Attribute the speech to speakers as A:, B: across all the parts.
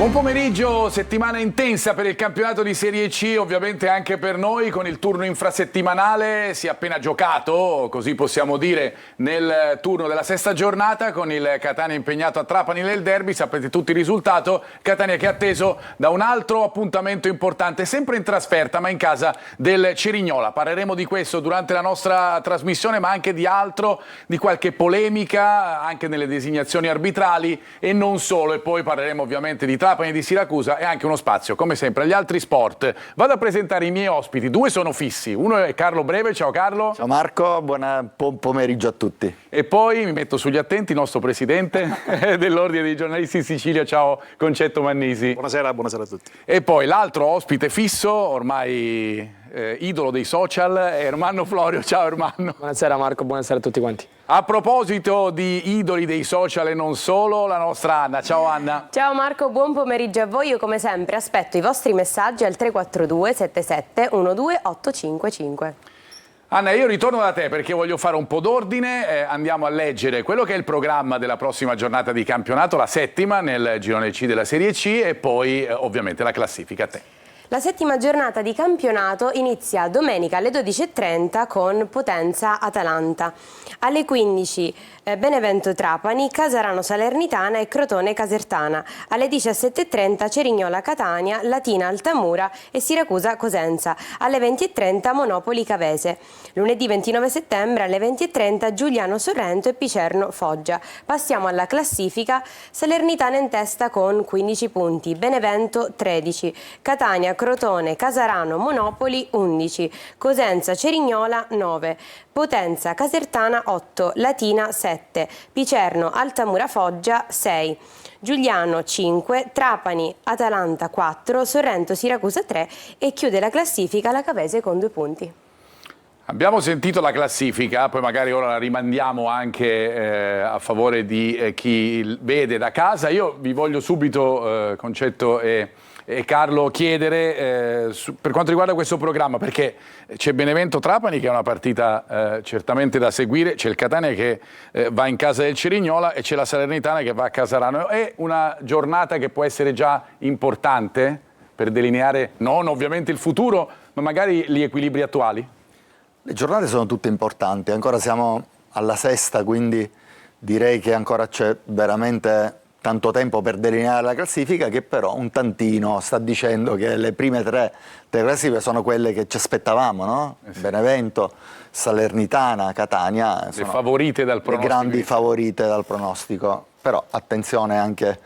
A: Buon pomeriggio, settimana intensa per il campionato di Serie C, ovviamente anche per noi, con il turno infrasettimanale. Si è appena giocato, così possiamo dire, nel turno della sesta giornata, con il Catania impegnato a Trapani nel derby. Sapete tutti il risultato, Catania che è atteso da un altro appuntamento importante, sempre in trasferta ma in casa del Cerignola. Parleremo di questo durante la nostra trasmissione, ma anche di altro, di qualche polemica, anche nelle designazioni arbitrali e non solo. E poi parleremo ovviamente di Trapani, di Siracusa e anche uno spazio, come sempre, agli altri sport. Vado a presentare i miei ospiti, due sono fissi, uno è Carlo Breve. Ciao Carlo.
B: Ciao Marco, buon pomeriggio a tutti.
A: E poi mi metto sugli attenti, il nostro presidente dell'Ordine dei giornalisti in Sicilia, ciao Concetto Mannisi.
C: Buonasera a tutti.
A: E poi l'altro ospite fisso, ormai idolo dei social, è Ermanno Florio. Ciao Ermanno.
D: Buonasera Marco, buonasera a tutti quanti.
A: A proposito di idoli dei social e non solo, la nostra Anna. Ciao Anna.
E: Ciao Marco, buon pomeriggio a voi. Io come sempre aspetto i vostri messaggi al 342 77 12 855.
A: Anna, io ritorno da te perché voglio fare un po' d'ordine. Andiamo a leggere quello che è il programma della prossima giornata di campionato, la settima nel girone C della Serie C, e poi ovviamente la classifica. A te.
E: La settima giornata di campionato inizia domenica alle 12:30 con Potenza-Atalanta. Alle 15 Benevento-Trapani, Casarano-Salernitana e Crotone-Casertana. Alle 17:30 Cerignola-Catania, Latina-Altamura e Siracusa-Cosenza. Alle 20:30 Monopoli-Cavese. Lunedì 29 settembre alle 20:30 Giuliano-Sorrento e Picerno-Foggia. Passiamo alla classifica. Salernitana in testa con 15 punti, Benevento 13, Catania, Crotone, Casarano, Monopoli 11, Cosenza, Cerignola 9, Potenza, Casertana 8, Latina 7, Picerno, Altamura, Foggia 6, Giuliano 5, Trapani, Atalanta 4, Sorrento, Siracusa 3 e chiude la classifica la Cavese con 2 punti.
A: Abbiamo sentito la classifica, poi magari ora la rimandiamo anche a favore di chi vede da casa. Io vi voglio subito, Concetto e Carlo, chiedere per quanto riguarda questo programma, perché c'è Benevento-Trapani che è una partita certamente da seguire, c'è il Catania che va in casa del Cerignola e c'è la Salernitana che va a Casarano. È una giornata che può essere già importante per delineare non ovviamente il futuro, ma magari gli equilibri attuali?
B: Le giornate sono tutte importanti, ancora siamo alla sesta, quindi direi che ancora c'è veramente tanto tempo per delineare la classifica, che però un tantino sta dicendo che le prime 3 delle classifiche sono quelle che ci aspettavamo, no? Sì. Benevento, Salernitana, Catania sono
A: le favorite dal pronostico.
B: Le grandi favorite dal pronostico, però attenzione anche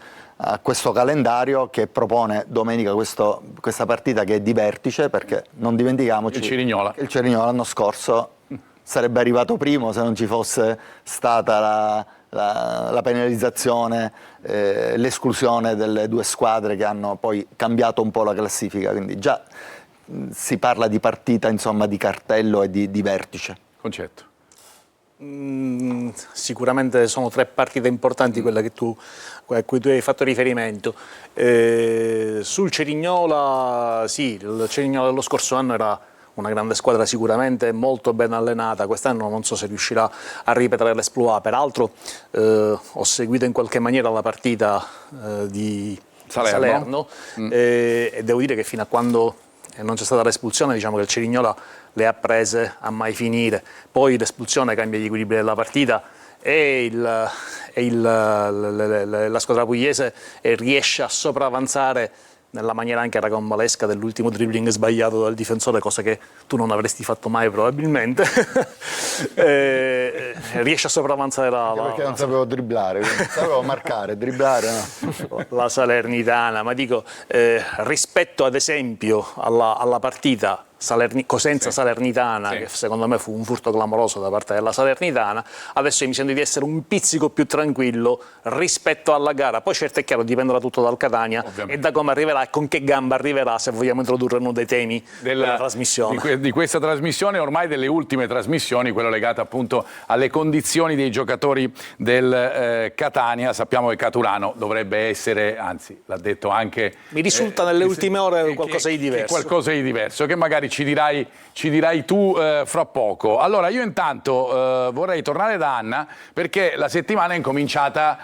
B: a questo calendario che propone domenica questa partita che è di vertice, perché non dimentichiamoci
A: il Cerignola.
B: Che il Cerignola l'anno scorso sarebbe arrivato primo se non ci fosse stata la penalizzazione, l'esclusione delle 2 squadre che hanno poi cambiato un po' la classifica, quindi già si parla di partita, insomma, di cartello e di vertice.
A: Concetto.
C: Sicuramente sono 3 partite importanti quelle a cui tu hai fatto riferimento. Sul Cerignola, sì, il Cerignola dello scorso anno era una grande squadra, sicuramente molto ben allenata. Quest'anno non so se riuscirà a ripetere l'esploit. Peraltro ho seguito in qualche maniera la partita di Salerno e devo dire che fino a quando non c'è stata l'espulsione, diciamo che il Cerignola le ha prese a mai finire. Poi l'espulsione cambia gli equilibri della partita e la squadra pugliese riesce a sopravanzare nella maniera anche ragambolesca dell'ultimo dribbling sbagliato dal difensore, cosa che tu non avresti fatto mai probabilmente. Riesce a sopravanzare
B: perché non sapevo dribblare, sapevo marcare, dribblare no.
C: La Salernitana, ma dico rispetto ad esempio alla partita Cosenza-Salernitana, sì, che secondo me fu un furto clamoroso da parte della Salernitana, adesso mi sento di essere un pizzico più tranquillo rispetto alla gara. Poi certo è chiaro, dipenderà tutto dal Catania, ovviamente, e da come arriverà e con che gamba arriverà, se vogliamo introdurre uno dei temi della trasmissione.
A: Di questa trasmissione, ormai delle ultime trasmissioni, quello legato appunto alle condizioni dei giocatori del Catania. Sappiamo che Caturano dovrebbe essere, anzi l'ha detto anche...
C: Mi risulta nelle ultime ore qualcosa di diverso.
A: Qualcosa di diverso, che magari ci dirai tu fra poco. Allora io intanto vorrei tornare da Anna perché la settimana è incominciata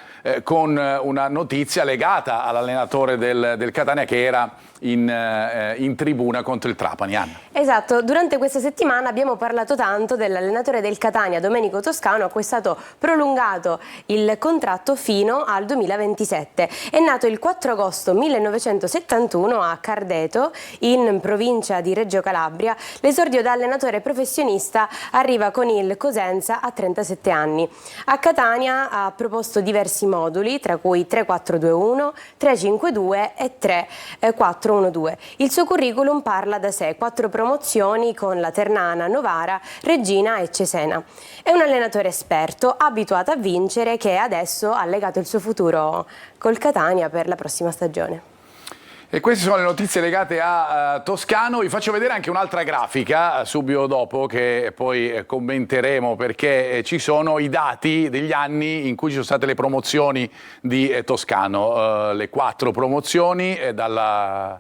A: con una notizia legata all'allenatore del Catania che era in tribuna contro il Trapani. Anna.
E: Esatto, durante questa settimana abbiamo parlato tanto dell'allenatore del Catania, Domenico Toscano, a cui è stato prolungato il contratto fino al 2027. È nato il 4 agosto 1971 a Cardeto, in provincia di Reggio Calabria. L'esordio da allenatore professionista arriva con il Cosenza a 37 anni. A Catania ha proposto diversi moduli, tra cui 3-4-2-1, 3-5-2 e 3-4-1-2. Il suo curriculum parla da sé, 4 promozioni con la Ternana, Novara, Reggina e Cesena. È un allenatore esperto, abituato a vincere, che adesso ha legato il suo futuro col Catania per la prossima stagione.
A: E queste sono le notizie legate a Toscano. Vi faccio vedere anche un'altra grafica subito dopo che poi commenteremo perché ci sono i dati degli anni in cui ci sono state le promozioni di Toscano, le 4 promozioni dalla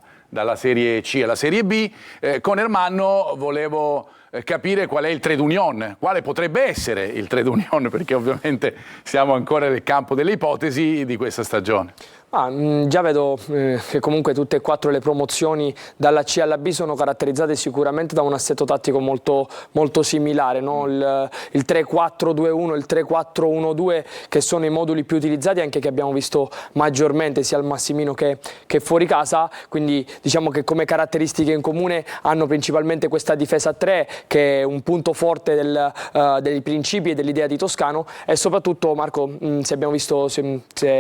A: Serie C alla Serie B. Con Ermanno volevo capire qual è il trade union, quale potrebbe essere il trade union, perché ovviamente siamo ancora nel campo delle ipotesi di questa stagione.
D: Già vedo che comunque tutte e 4 le promozioni dalla C alla B sono caratterizzate sicuramente da un assetto tattico molto similare, no? Il 3-4-2-1, il 3-4-1-2 che sono i moduli più utilizzati, anche che abbiamo visto maggiormente sia al Massimino che fuori casa, quindi diciamo che come caratteristiche in comune hanno principalmente questa difesa a 3 che è un punto forte dei principi e dell'idea di Toscano, e soprattutto Marco, se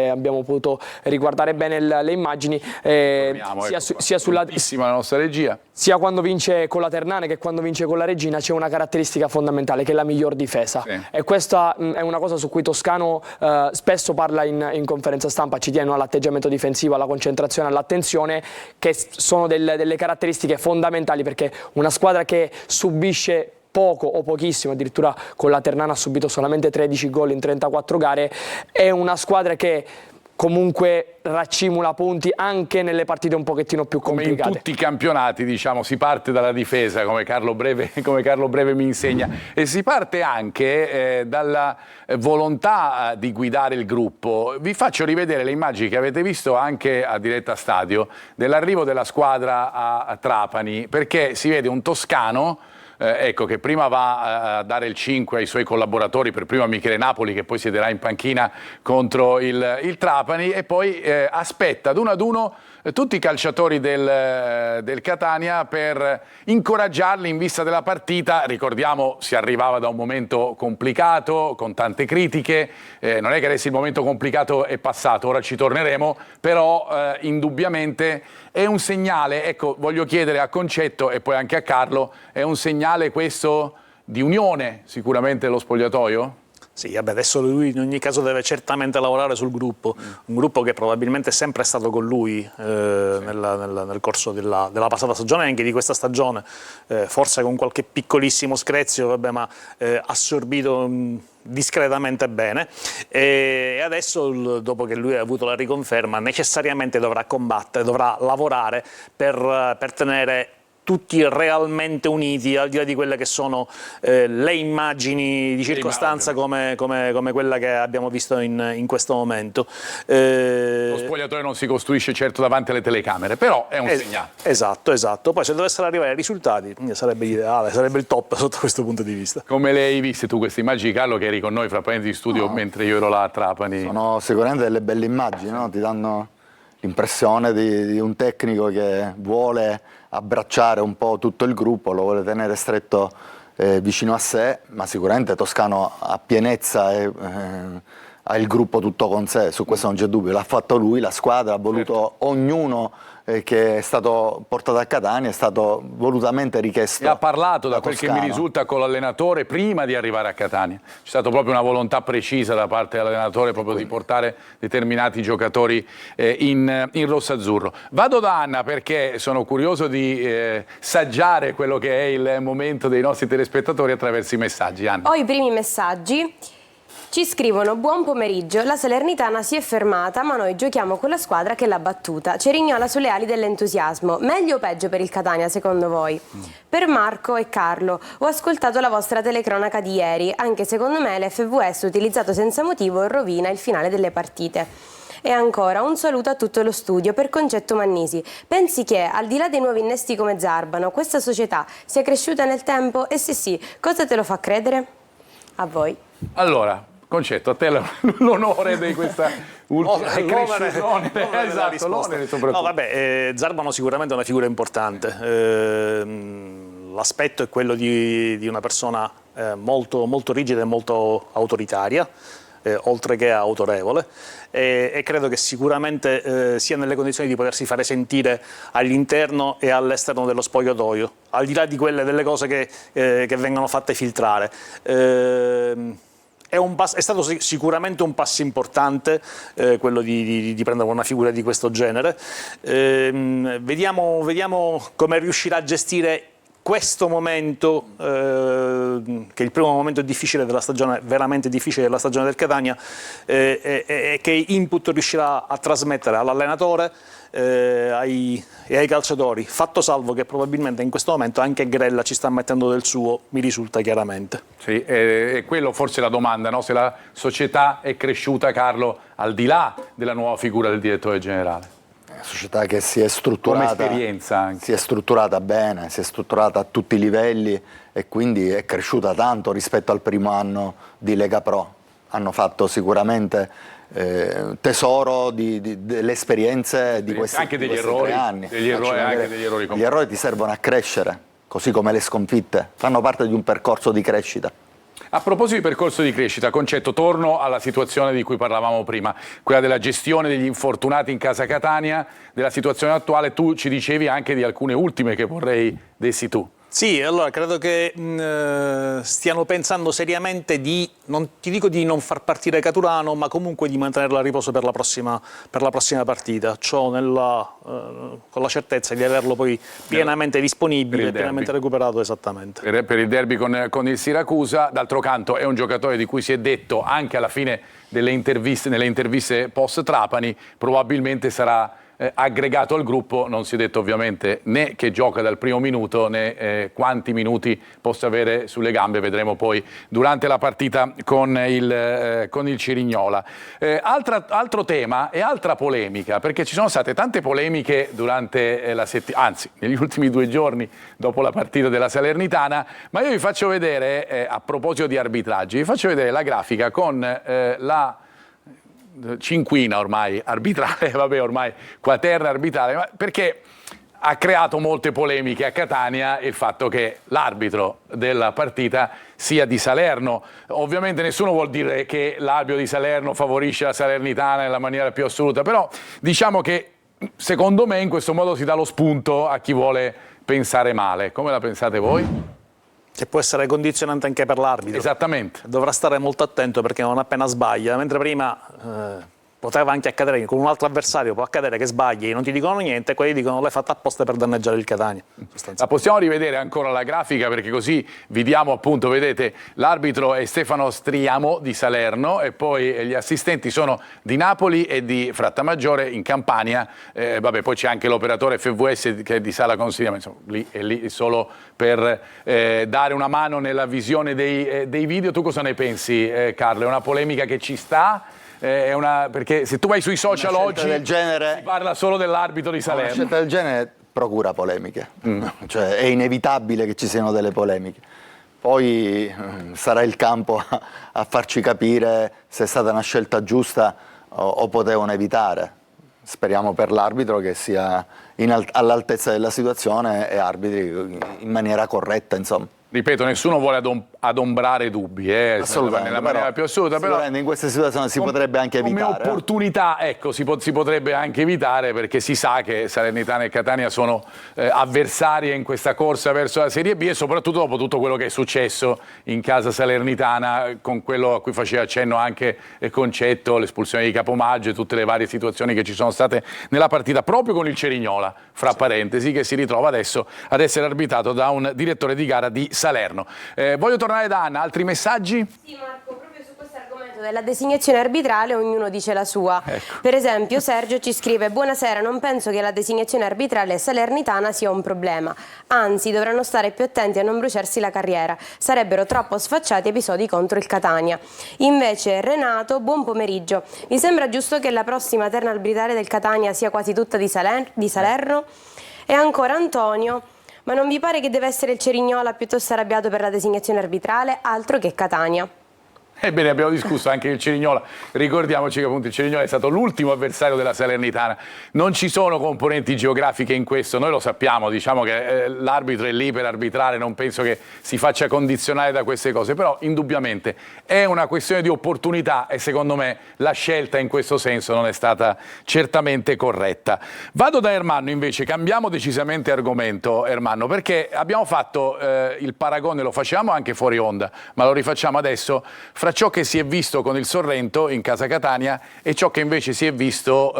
D: abbiamo potuto riguardare bene le immagini, sia sulla
A: la nostra regia,
D: sia quando vince con la Ternana che quando vince con la Regina c'è una caratteristica fondamentale che è la miglior difesa, sì. E questa è una cosa su cui Toscano spesso parla in conferenza stampa, ci tiene all'atteggiamento difensivo, alla concentrazione, all'attenzione, che sono delle caratteristiche fondamentali, perché una squadra che subisce poco o pochissimo, addirittura con la Ternana ha subito solamente 13 gol in 34 gare, è una squadra che comunque raccimula punti anche nelle partite un pochettino più complicate.
A: Come in tutti i campionati, diciamo, si parte dalla difesa, come Carlo Breve mi insegna, e si parte anche dalla volontà di guidare il gruppo. Vi faccio rivedere le immagini che avete visto anche a diretta stadio dell'arrivo della squadra a Trapani, perché si vede un Toscano ecco, che prima va a dare il 5 ai suoi collaboratori, per primo a Michele Napoli, che poi siederà in panchina contro il Trapani, e poi aspetta ad uno tutti i calciatori del Catania per incoraggiarli in vista della partita. Ricordiamo, si arrivava da un momento complicato, con tante critiche, non è che adesso il momento complicato è passato, ora ci torneremo, però indubbiamente è un segnale, ecco, voglio chiedere a Concetto e poi anche a Carlo, è un segnale questo di unione sicuramente dello spogliatoio?
C: Sì, vabbè, adesso lui in ogni caso deve certamente lavorare sul gruppo, un gruppo che probabilmente è sempre stato con lui nel corso della passata stagione e anche di questa stagione, forse con qualche piccolissimo screzio, vabbè, ma assorbito discretamente bene, e adesso, dopo che lui ha avuto la riconferma, necessariamente dovrà combattere, dovrà lavorare per tenere tutti realmente uniti, al di là di quelle che sono le immagini di circostanza come quella che abbiamo visto in questo momento.
A: Lo spogliatoio non si costruisce certo davanti alle telecamere, però è un segnale.
C: Esatto. Poi se dovessero arrivare ai risultati sarebbe ideale, sarebbe il top sotto questo punto di vista.
A: Come le hai viste tu queste immagini, Carlo, che eri con noi fra parentesi in studio mentre io ero là a Trapani?
B: Sono sicuramente delle belle immagini, no? Ti danno l'impressione di un tecnico che vuole abbracciare un po' tutto il gruppo, lo vuole tenere stretto vicino a sé, ma sicuramente Toscano a pienezza ha il gruppo tutto con sé, su questo non c'è dubbio, l'ha fatto lui, la squadra ha voluto, ognuno che è stato portato a Catania è stato volutamente richiesto.
A: E ha parlato, da quel
B: Toscano.
A: che mi risulta, con l'allenatore prima di arrivare a Catania. C'è stata proprio una volontà precisa da parte dell'allenatore proprio di portare determinati giocatori in rosso-azzurro. Vado da Anna perché sono curioso di saggiare quello che è il momento dei nostri telespettatori attraverso i messaggi. Anna.
E: Ho i primi messaggi. Ci scrivono: buon pomeriggio, la Salernitana si è fermata ma noi giochiamo con la squadra che l'ha battuta. Cerignola sulle ali dell'entusiasmo. Meglio o peggio per il Catania secondo voi? Per Marco e Carlo: ho ascoltato la vostra telecronaca di ieri, anche secondo me l'FVS utilizzato senza motivo rovina il finale delle partite. E ancora un saluto a tutto lo studio. Per Concetto Mannisi: pensi che, al di là dei nuovi innesti come Zarbano, questa società sia cresciuta nel tempo? E se sì, cosa te lo fa credere? A voi.
A: Allora, Concetto, a te l'onore di questa ultima
C: l'onere della
A: esatto,
C: risposta.
A: l'onere soprattutto.
C: No, vabbè, Zarbano sicuramente è una figura importante. L'aspetto è quello di una persona molto, molto rigida e molto autoritaria, oltre che autorevole, e credo che sicuramente sia nelle condizioni di potersi fare sentire all'interno e all'esterno dello spogliatoio, al di là di delle cose che vengono fatte filtrare. È stato sicuramente un passo importante quello di prendere una figura di questo genere. Vediamo come riuscirà a gestire questo momento, che è il primo momento difficile della stagione, veramente difficile della stagione del Catania, e che input riuscirà a trasmettere all'allenatore e ai calciatori, fatto salvo che probabilmente in questo momento anche Grella ci sta mettendo del suo, mi risulta chiaramente.
A: Sì, è quello forse la domanda, no? Se la società è cresciuta, Carlo, al di là della nuova figura del direttore generale.
B: Una società che si è strutturata,
A: Come esperienza anche.
B: si è strutturata bene, si è strutturata a tutti i livelli e quindi è cresciuta tanto rispetto al primo anno di Lega Pro. Hanno fatto sicuramente tesoro delle esperienze di questi,
A: anche degli
B: di questi
A: errori,
B: 3 anni.
A: degli errori, anche degli errori
B: Gli errori ti servono a crescere, così come le sconfitte, fanno parte di un percorso di crescita.
A: A proposito di percorso di crescita, Concetto, torno alla situazione di cui parlavamo prima, quella della gestione degli infortunati in casa Catania, della situazione attuale. Tu ci dicevi anche di alcune ultime che vorrei dessi tu.
C: Sì, allora credo che stiano pensando seriamente non ti dico di non far partire Caturano, ma comunque di mantenerlo a riposo per la prossima partita. Ciò con la certezza di averlo poi pienamente disponibile, pienamente recuperato, esattamente.
A: Per il derby con il Siracusa. D'altro canto è un giocatore di cui si è detto anche alla fine nelle interviste post Trapani, probabilmente sarà aggregato al gruppo. Non si è detto ovviamente né che gioca dal primo minuto né quanti minuti possa avere sulle gambe, vedremo poi durante la partita con il Cerignola. Altro tema e altra polemica, perché ci sono state tante polemiche durante la settimana, anzi negli ultimi 2 giorni dopo la partita della Salernitana, ma io vi faccio vedere, a proposito di arbitraggi, vi faccio vedere la grafica con la cinquina ormai arbitrale, vabbè ormai quaterna arbitrale, perché ha creato molte polemiche a Catania il fatto che l'arbitro della partita sia di Salerno. Ovviamente nessuno vuol dire che l'arbitro di Salerno favorisce la Salernitana nella maniera più assoluta, però diciamo che secondo me in questo modo si dà lo spunto a chi vuole pensare male. Come la pensate voi?
C: Che può essere condizionante anche per l'arbitro.
A: Esattamente.
C: Dovrà stare molto attento perché non appena sbaglia, mentre prima poteva anche accadere, con un altro avversario può accadere che sbagli e non ti dicono niente, quelli dicono l'hai fatta apposta per danneggiare il Catania.
A: La possiamo rivedere ancora la grafica, perché così vi diamo appunto, vedete, l'arbitro è Stefano Striamo di Salerno e poi gli assistenti sono di Napoli e di Frattamaggiore in Campania. Vabbè, poi c'è anche l'operatore FVS che è di Sala Consiglio, ma insomma lì è lì solo per dare una mano nella visione dei video. Tu cosa ne pensi, Carlo? È una polemica che ci sta? Perché se tu vai sui social oggi
B: del genere,
A: si parla solo dell'arbitro di Salerno.
B: una scelta del genere procura polemiche, cioè è inevitabile che ci siano delle polemiche. Poi sarà il campo a farci capire se è stata una scelta giusta o potevano evitare. Speriamo per l'arbitro che sia all'altezza della situazione e arbitri in maniera corretta, insomma.
A: Ripeto, nessuno vuole adombrare dubbi,
B: Assolutamente,
A: nella maniera più assoluta, però
B: in queste situazioni si potrebbe anche evitare.
A: Come opportunità, ecco, si potrebbe anche evitare, perché si sa che Salernitana e Catania sono avversarie in questa corsa verso la Serie B, e soprattutto dopo tutto quello che è successo in casa salernitana, con quello a cui faceva accenno anche Concetto, l'espulsione di Capomaggio e tutte le varie situazioni che ci sono state nella partita, proprio con il Cerignola, fra parentesi, che si ritrova adesso ad essere arbitrato da un direttore di gara di Salerno. Voglio tornare da Anna, altri messaggi?
E: Sì, Marco, proprio su questo argomento Della designazione arbitrale ognuno dice la sua. Per esempio Sergio ci scrive: buonasera, non penso che la designazione arbitrale salernitana sia un problema, anzi dovranno stare più attenti a non bruciarsi la carriera, sarebbero troppo sfacciati episodi contro il Catania. Invece Renato, buon pomeriggio, mi sembra giusto che la prossima terna arbitrale del Catania sia quasi tutta di Salerno? E ancora Antonio: ma non vi pare che deve essere il Cerignola piuttosto arrabbiato per la designazione arbitrale? Altro che Catania.
A: Ebbene, abbiamo discusso anche il Cerignola. Ricordiamoci che appunto il Cerignola è stato l'ultimo avversario della Salernitana. Non ci sono componenti geografiche in questo, noi lo sappiamo, diciamo che l'arbitro è lì per arbitrare, non penso che si faccia condizionare da queste cose, però indubbiamente è una questione di opportunità e secondo me la scelta in questo senso non è stata certamente corretta. Vado da Ermanno invece, cambiamo decisamente argomento, Ermanno, perché abbiamo fatto il paragone, lo facciamo anche fuori onda, ma lo rifacciamo adesso, fra ciò che si è visto con il Sorrento in casa Catania e ciò che invece si è visto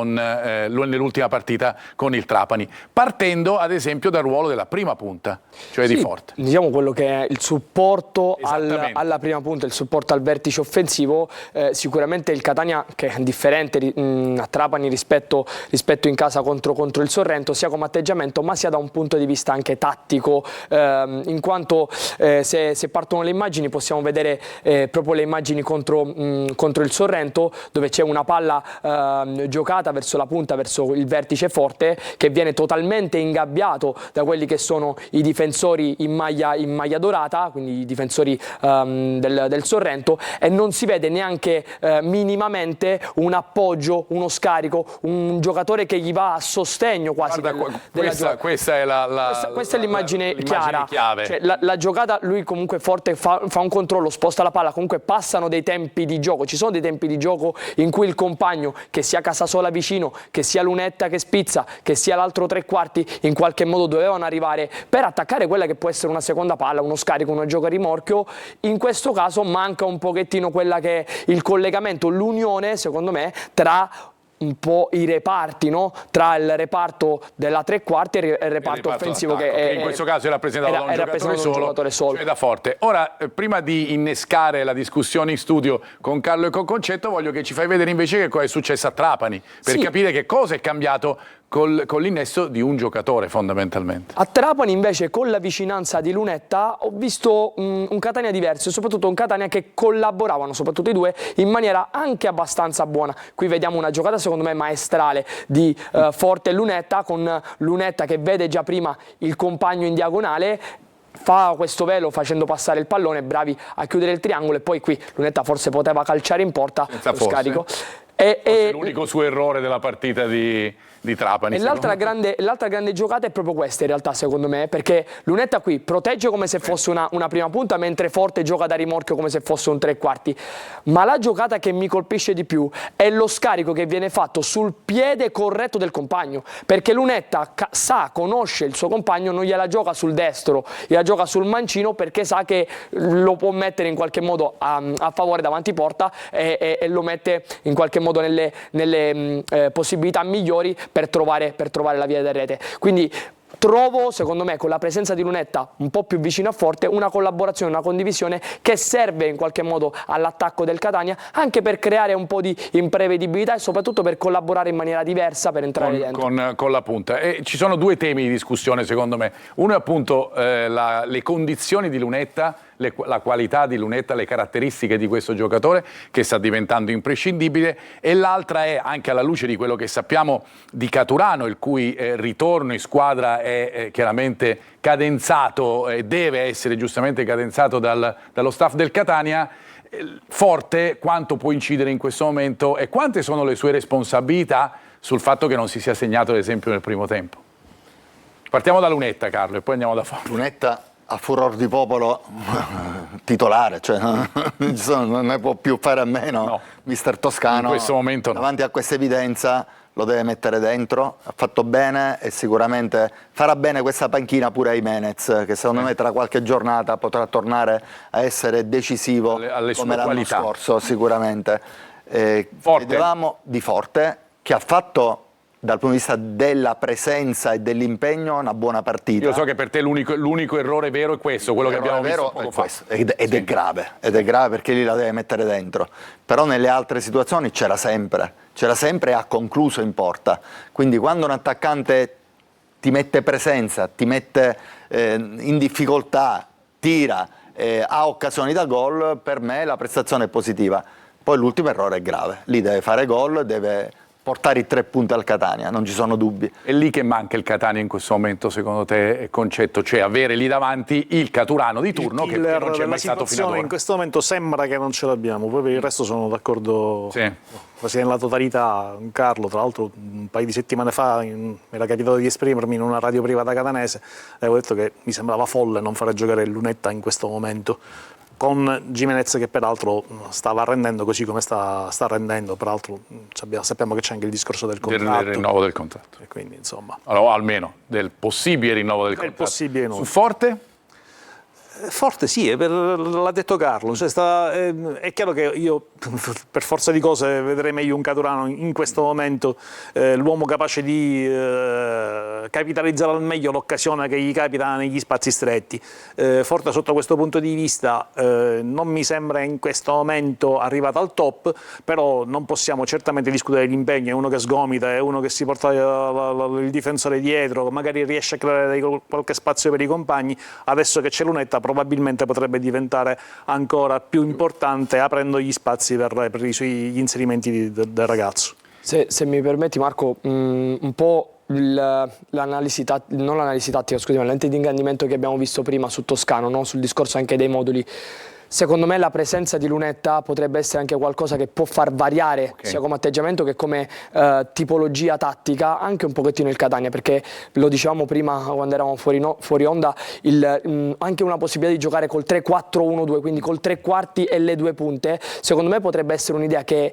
A: nell'ultima partita con il Trapani, partendo ad esempio dal ruolo della prima punta, cioè di Forte.
D: Diciamo quello che è il supporto alla prima punta, il supporto al vertice offensivo, sicuramente il Catania, che è differente a Trapani rispetto in casa contro il Sorrento, sia come atteggiamento ma sia da un punto di vista anche tattico, in quanto se partono le immagini possiamo vedere proprio le immagini contro il Sorrento, dove c'è una palla giocata verso la punta, verso il vertice Forte, che viene totalmente ingabbiato da quelli che sono i difensori in maglia dorata, quindi i difensori del Sorrento, e non si vede neanche minimamente un appoggio, uno scarico, un giocatore che gli va a sostegno quasi.
A: Guarda, questa è
D: l'immagine chiara.
A: Chiave.
D: Cioè, la giocata, lui comunque Forte fa un controllo, sposta la palla, comunque passano dei tempi di gioco, ci sono dei tempi di gioco in cui il compagno, che sia Casasola vicino, che sia Lunetta che spizza, che sia l'altro tre quarti, in qualche modo dovevano arrivare per attaccare quella che può essere una seconda palla, uno scarico, una gioca a rimorchio. In questo caso manca un pochettino quella che è il collegamento, l'unione secondo me tra un po' i reparti, no? Tra il reparto della tre quarti e il reparto offensivo,
A: che in questo caso è rappresentato da un giocatore solo, cioè da Forte. Ora, prima di innescare la discussione in studio con Carlo e con Concetto, voglio che ci fai vedere invece che cosa è successo a Trapani, per capire che cosa è cambiato con l'innesto di un giocatore fondamentalmente.
D: A Trapani invece, con la vicinanza di Lunetta, ho visto un Catania diverso e soprattutto un Catania che collaboravano, soprattutto i due, in maniera anche abbastanza buona. Qui vediamo una giocata secondo me maestrale di Forte e Lunetta, con Lunetta che vede già prima il compagno in diagonale, fa questo velo facendo passare il pallone, bravi a chiudere il triangolo, e poi qui Lunetta forse poteva calciare in porta, lo scarico.
A: È l'unico suo errore della partita di Trapani.
D: E l'altra grande giocata è proprio questa in realtà secondo me, perché Lunetta qui protegge come se fosse una prima punta, mentre Forte gioca da rimorchio come se fosse un tre quarti. Ma la giocata che mi colpisce di più è lo scarico che viene fatto sul piede corretto del compagno, perché Lunetta conosce il suo compagno, non gliela gioca sul destro, gliela gioca sul mancino, perché sa che lo può mettere in qualche modo a favore davanti porta e lo mette in qualche modo nelle possibilità migliori per trovare la via del rete. Quindi trovo, secondo me, con la presenza di Lunetta un po' più vicino a Forte, una collaborazione, una condivisione che serve in qualche modo all'attacco del Catania, anche per creare un po' di imprevedibilità e soprattutto per collaborare in maniera diversa per entrare dentro.
A: Con la punta. E ci sono due temi di discussione secondo me. Uno è appunto le condizioni di Lunetta, la qualità di Lunetta, le caratteristiche di questo giocatore che sta diventando imprescindibile, e l'altra è, anche alla luce di quello che sappiamo di Caturano, il cui ritorno in squadra è chiaramente cadenzato e deve essere giustamente cadenzato dallo staff del Catania, Forte quanto può incidere in questo momento e quante sono le sue responsabilità sul fatto che non si sia segnato ad esempio nel primo tempo. Partiamo da Lunetta, Carlo, e poi andiamo da Forte.
B: Lunetta a furor di popolo titolare, cioè non ne può più fare a meno, no. Mister Toscano
A: in questo momento no.
B: Davanti a questa evidenza lo deve mettere dentro, ha fatto bene e sicuramente farà bene questa panchina pure a Jimenez, che secondo me tra qualche giornata potrà tornare a essere decisivo
A: alle
B: come l'anno
A: qualità.
B: Scorso sicuramente.
A: Forte.
B: Vedevamo di Forte che ha fatto dal punto di vista della presenza e dell'impegno una buona partita.
A: Io so che per te l'unico errore vero è questo, quello che abbiamo visto poco fa.
B: Ed è grave perché lì la deve mettere dentro. Però nelle altre situazioni c'era sempre e ha concluso in porta. Quindi quando un attaccante ti mette presenza, ti mette in difficoltà, tira, ha occasioni da gol, per me la prestazione è positiva. Poi l'ultimo errore è grave, lì deve fare gol, deve portare i 3 punti al Catania, non ci sono dubbi.
A: È lì che manca il Catania in questo momento, secondo te, Concetto? Cioè avere lì davanti il Caturano di turno che non c'è mai stato fino ad ora.
C: In questo momento sembra che non ce l'abbiamo, poi per il resto sono d'accordo quasi nella totalità. Carlo, tra l'altro un paio di settimane fa mi era capitato di esprimermi in una radio privata catanese e avevo detto che mi sembrava folle non fare giocare Lunetta in questo momento, con Gimenez che peraltro stava rendendo così come sta rendendo, peraltro sappiamo che c'è anche il discorso del contratto.
A: Del rinnovo del contratto.
C: E quindi insomma...
A: Allora, o almeno del possibile rinnovo del contratto.
C: Possibile rinnovo.
A: Su Forte?
C: Forte sì, l'ha detto Carlo, cioè è chiaro che io per forza di cose vedrei meglio un Caturano in questo momento, l'uomo capace di capitalizzare al meglio l'occasione che gli capita negli spazi stretti. Forte sotto questo punto di vista non mi sembra in questo momento arrivato al top, però non possiamo certamente discutere dell'impegno, è uno che sgomita, è uno che si porta il difensore dietro, magari riesce a creare qualche spazio per i compagni, adesso che c'è Lunetta probabilmente potrebbe diventare ancora più importante aprendo gli spazi per gli inserimenti del ragazzo.
D: Se mi permetti Marco, un po' l'analisi tattica, scusami, la lente di ingrandimento che abbiamo visto prima su Toscano, no? Sul discorso anche dei moduli. Secondo me la presenza di Lunetta potrebbe essere anche qualcosa che può far variare sia come atteggiamento che come tipologia tattica anche un pochettino il Catania, perché lo dicevamo prima quando eravamo fuori onda, anche una possibilità di giocare col 3-4-1-2, quindi col 3 quarti e le 2 punte, secondo me potrebbe essere un'idea che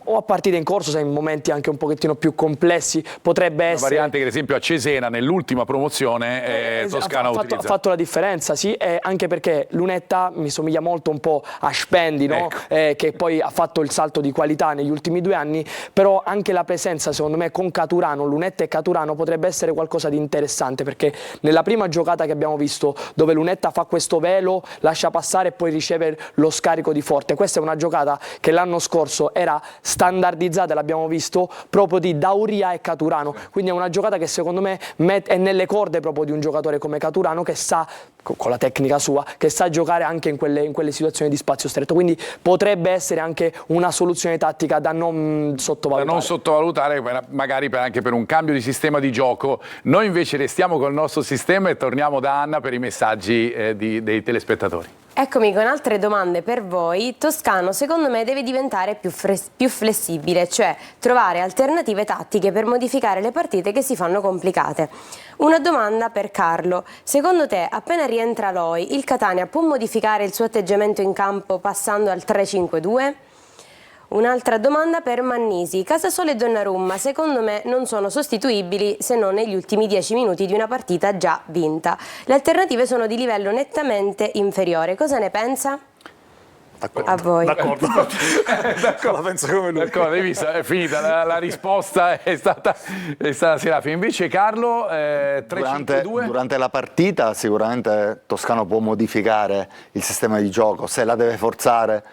D: o a partita in corso, sai, in momenti anche un pochettino più complessi, potrebbe essere...
A: Una variante che ad esempio a Cesena nell'ultima promozione Toscano ha
D: fatto la differenza, sì, anche perché Lunetta mi somiglia molto un po' a Spendi, no? Che poi ha fatto il salto di qualità negli ultimi 2 anni, però anche la presenza secondo me con Caturano, Lunetta e Caturano potrebbe essere qualcosa di interessante, perché nella prima giocata che abbiamo visto dove Lunetta fa questo velo, lascia passare e poi riceve lo scarico di Forte, questa è una giocata che l'anno scorso era standardizzata, l'abbiamo visto, proprio di Dauria e Caturano, quindi è una giocata che secondo me è nelle corde proprio di un giocatore come Caturano che sa, con la tecnica sua, che sa giocare anche in quelle situazioni di spazio stretto, quindi potrebbe essere anche una soluzione tattica da non sottovalutare.
A: Da non sottovalutare, magari anche per un cambio di sistema di gioco. Noi invece restiamo col nostro sistema e torniamo da Anna per i messaggi dei telespettatori.
E: Eccomi con altre domande per voi. Toscano secondo me deve diventare più flessibile, cioè trovare alternative tattiche per modificare le partite che si fanno complicate. Una domanda per Carlo: secondo te appena rientra Loi il Catania può modificare il suo atteggiamento in campo passando al 3-5-2? Un'altra domanda per Mannisi: Casasola e Donnarumma secondo me non sono sostituibili se non negli ultimi 10 minuti di una partita già vinta. Le alternative sono di livello nettamente inferiore. Cosa ne pensa?
C: D'accordo.
E: A voi.
C: D'accordo. La penso come lui.
A: D'accordo, hai visto? È finita, la risposta è stata Serafina. Invece Carlo, 3-5-2?
B: Durante la partita sicuramente Toscano può modificare il sistema di gioco, se la deve forzare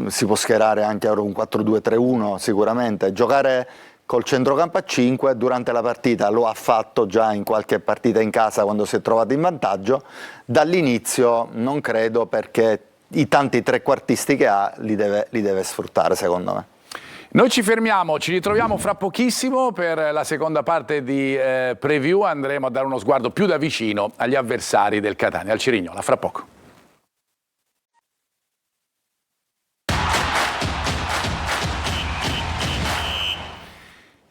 B: si può schierare anche a un 4-2-3-1 sicuramente, giocare col centrocampo a 5 durante la partita lo ha fatto già in qualche partita in casa quando si è trovato in vantaggio, dall'inizio non credo, perché i tanti trequartisti che ha li deve sfruttare secondo me.
A: Noi ci fermiamo, ci ritroviamo fra pochissimo per la seconda parte di preview, andremo a dare uno sguardo più da vicino agli avversari del Catania, al Cerignola, fra poco.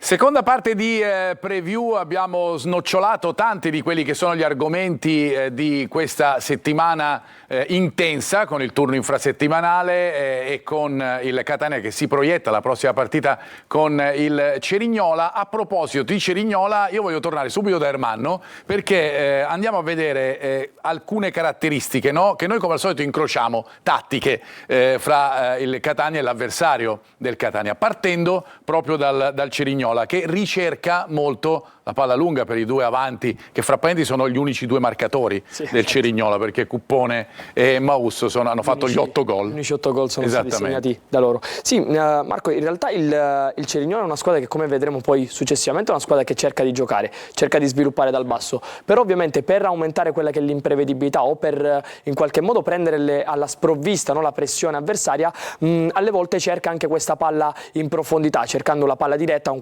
A: Seconda parte di preview, abbiamo snocciolato tanti di quelli che sono gli argomenti di questa settimana intensa, con il turno infrasettimanale e con il Catania che si proietta alla prossima partita con il Cerignola. A proposito di Cerignola, io voglio tornare subito da Ermanno, perché andiamo a vedere alcune caratteristiche, no? Che noi come al solito incrociamo, tattiche, fra il Catania e l'avversario del Catania, partendo proprio dal Cerignola. Cerignola, che ricerca molto la palla lunga per i due avanti, che fra parentesi sono gli unici due marcatori del Cerignola, perché Cuppone e Mausso hanno fatto gli 8 gol.
D: Gli unici 8 gol sono stati segnati da loro. Sì, Marco, in realtà il Cerignola è una squadra che, come vedremo poi successivamente, è una squadra che cerca di giocare, cerca di sviluppare dal basso, però ovviamente per aumentare quella che è l'imprevedibilità o per in qualche modo prendere alla sprovvista, no, la pressione avversaria, alle volte cerca anche questa palla in profondità, cercando la palla diretta con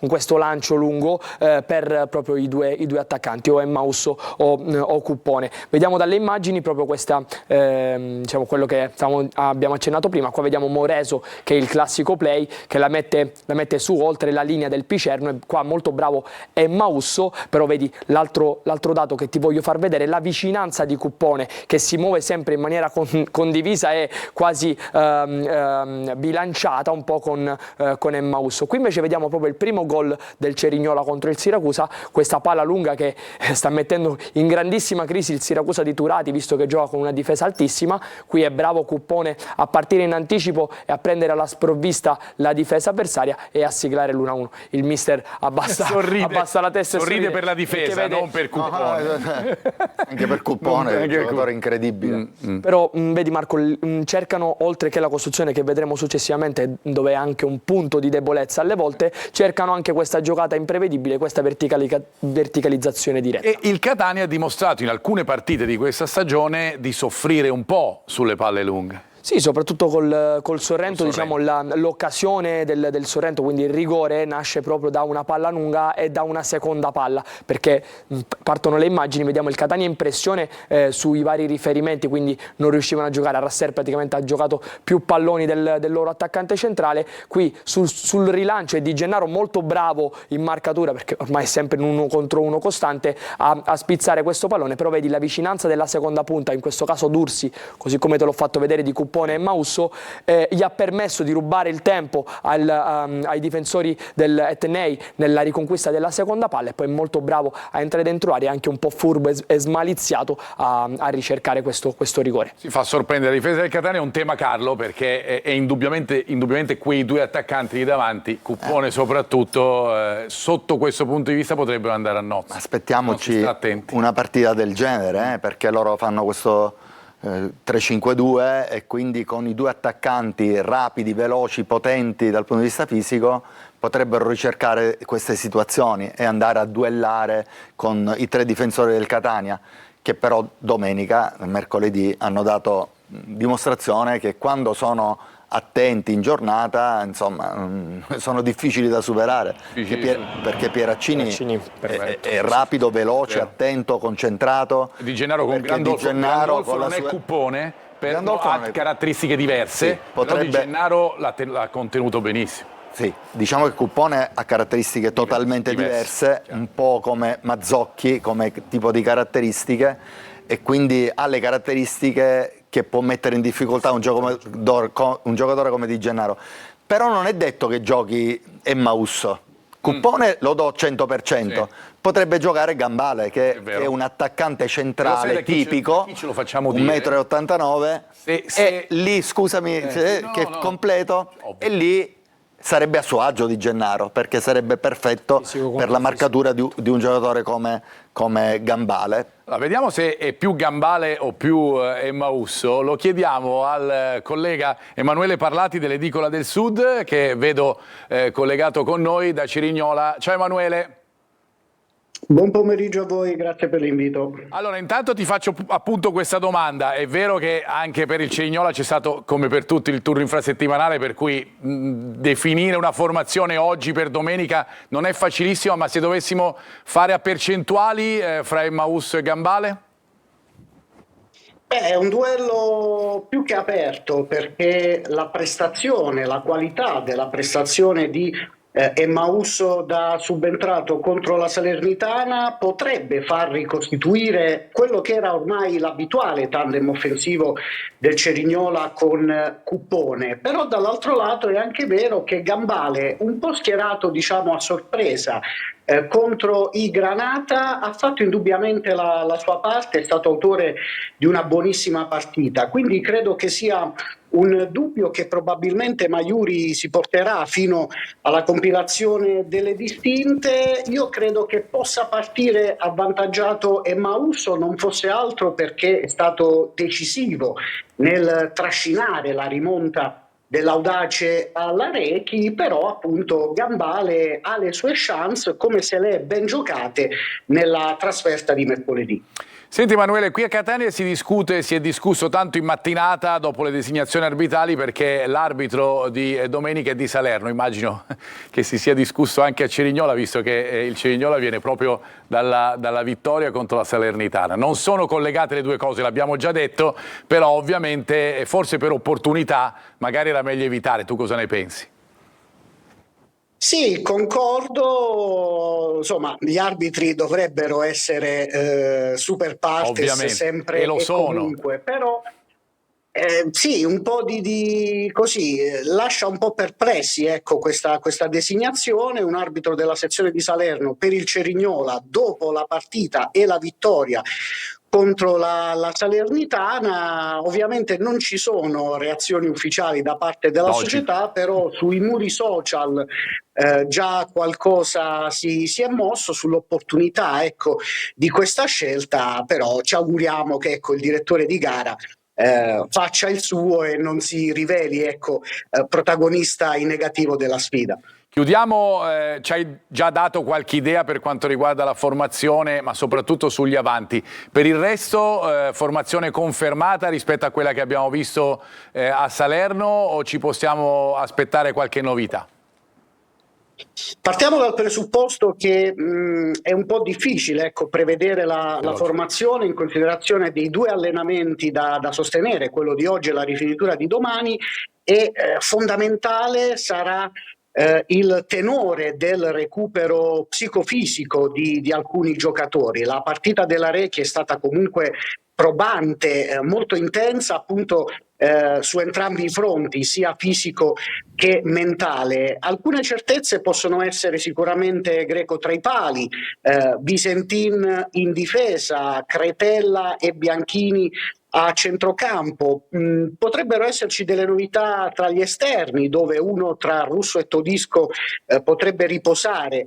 D: questo lancio lungo per proprio i due attaccanti, o Mausso o Cuppone. Vediamo dalle immagini proprio questa, diciamo, quello che abbiamo accennato prima. Qua vediamo Moreso, che è il classico play, che la mette su oltre la linea del Picerno, e qua molto bravo è Mausso, però vedi l'altro dato che ti voglio far vedere è la vicinanza di Cuppone, che si muove sempre in maniera condivisa e quasi bilanciata un po' con Mausso. Qui invece vediamo proprio il primo gol del Cerignola contro il Siracusa, questa palla lunga che sta mettendo in grandissima crisi il Siracusa di Turati, visto che gioca con una difesa altissima. Qui è bravo Cuppone a partire in anticipo e a prendere alla sprovvista la difesa avversaria e a siglare l'1-1. Il mister abbassa la testa e
A: sorride per la difesa, non per Cuppone.
B: Anche per Cuppone, è un giocatore incredibile.
D: Però vedi Marco, cercano, oltre che la costruzione che vedremo successivamente, dove è anche un punto di debolezza alle volte, cercano anche questa giocata imprevedibile, questa verticalizzazione diretta.
A: E il Catania ha dimostrato in alcune partite di questa stagione di soffrire un po' sulle palle lunghe.
D: Sì, soprattutto col Sorrento, diciamo, l'occasione del Sorrento, quindi il rigore, nasce proprio da una palla lunga e da una seconda palla, perché partono le immagini, vediamo il Catania in pressione sui vari riferimenti, quindi non riuscivano a giocare. Rasser praticamente ha giocato più palloni del loro attaccante centrale. Qui sul rilancio è Di Gennaro molto bravo in marcatura, perché ormai è sempre un 1 contro 1 costante, a spizzare questo pallone, però vedi la vicinanza della seconda punta, in questo caso Dursi, così come te l'ho fatto vedere, di Cuppone e Mausso, gli ha permesso di rubare il tempo ai difensori del Etnei nella riconquista della seconda palla, e poi è molto bravo a entrare dentro area, anche un po' furbo e smaliziato a ricercare questo rigore.
A: Si fa sorprendere la difesa del Catania, è un tema, Carlo, perché è indubbiamente quei due attaccanti di davanti, Cuppone soprattutto, sotto questo punto di vista potrebbero andare a nozze.
B: Aspettiamoci una partita del genere, perché loro fanno questo 3-5-2 e quindi con i due attaccanti rapidi, veloci, potenti dal punto di vista fisico potrebbero ricercare queste situazioni e andare a duellare con i tre difensori del Catania, che però domenica, mercoledì, hanno dato dimostrazione che quando sono attenti in giornata, insomma, sono difficili da superare, perché Pieraccini è rapido, veloce, attento, concentrato.
A: Di Gennaro con Gandolfo non è Cuppone, ha caratteristiche diverse, sì, però Di Gennaro l'ha contenuto benissimo.
B: Sì, diciamo che Cuppone ha caratteristiche totalmente diverse, un po' come Mazzocchi, come tipo di caratteristiche, e quindi ha le caratteristiche che può mettere in difficoltà un giocatore come Di Gennaro. Però non è detto che giochi Mausso. Cuppone lo do 100%, sì. Potrebbe giocare Gambale, che è un attaccante centrale tipico, 1,89 m, e lì, scusami, che è completo, e lì sarebbe a suo agio Di Gennaro, perché sarebbe perfetto per la marcatura di un giocatore come Gambale.
A: Allora, vediamo se è più Gambale o più Mausso. Lo chiediamo al collega Emanuele Parlati dell'Edicola del Sud, che vedo collegato con noi da Cerignola. Ciao Emanuele.
F: Buon pomeriggio a voi, grazie per l'invito.
A: Allora, intanto ti faccio appunto questa domanda. È vero che anche per il Cerignola c'è stato, come per tutti, il turno infrasettimanale, per cui definire una formazione oggi per domenica non è facilissimo, ma se dovessimo fare a percentuali fra Mausso e Gambale?
F: È un duello più che aperto, perché la prestazione, la qualità della prestazione di Mausso da subentrato contro la Salernitana potrebbe far ricostituire quello che era ormai l'abituale tandem offensivo del Cerignola con Cuppone. Però dall'altro lato è anche vero che Gambale, un po' schierato diciamo a sorpresa contro i Granata, ha fatto indubbiamente la sua parte, è stato autore di una buonissima partita, quindi credo che sia un dubbio che probabilmente Maiuri si porterà fino alla compilazione delle distinte. Io credo che possa partire avvantaggiato Emaúso, non fosse altro perché è stato decisivo nel trascinare la rimonta dell'Audace all'Arechi, però appunto Gambale ha le sue chance come se le è ben giocate nella trasferta di mercoledì.
A: Senti Emanuele, qui a Catania si è discusso tanto in mattinata dopo le designazioni arbitrali perché l'arbitro di domenica è di Salerno, immagino che si sia discusso anche a Cerignola visto che il Cerignola viene proprio dalla vittoria contro la Salernitana. Non sono collegate le due cose, l'abbiamo già detto, però ovviamente forse per opportunità magari era meglio evitare, tu cosa ne pensi?
F: Sì, concordo, insomma, gli arbitri dovrebbero essere super partes
A: Ovviamente,
F: sempre
A: e lo sono.
F: comunque, però sì, un po' così, lascia un po' perplessi, ecco, questa designazione. Un arbitro della sezione di Salerno per il Cerignola dopo la partita e la vittoria contro la Salernitana. Ovviamente non ci sono reazioni ufficiali da parte della società, però sui muri social già qualcosa si è mosso sull'opportunità, ecco, di questa scelta, però ci auguriamo che, ecco, il direttore di gara faccia il suo e non si riveli, ecco, protagonista in negativo della sfida.
A: Chiudiamo, ci hai già dato qualche idea per quanto riguarda la formazione, ma soprattutto sugli avanti. Per il resto, formazione confermata rispetto a quella che abbiamo visto a Salerno o ci possiamo aspettare qualche novità?
F: Partiamo dal presupposto che è un po' difficile, ecco, prevedere la formazione in considerazione dei due allenamenti da sostenere, quello di oggi e la rifinitura di domani, e fondamentale sarà il tenore del recupero psicofisico di alcuni giocatori. La partita dell'Arechi è stata comunque probante, molto intensa, appunto su entrambi i fronti, sia fisico che mentale. Alcune certezze possono essere sicuramente Greco tra i pali, Visentin in difesa, Cretella e Bianchini a centrocampo. Potrebbero esserci delle novità tra gli esterni, dove uno tra Russo e Todisco potrebbe riposare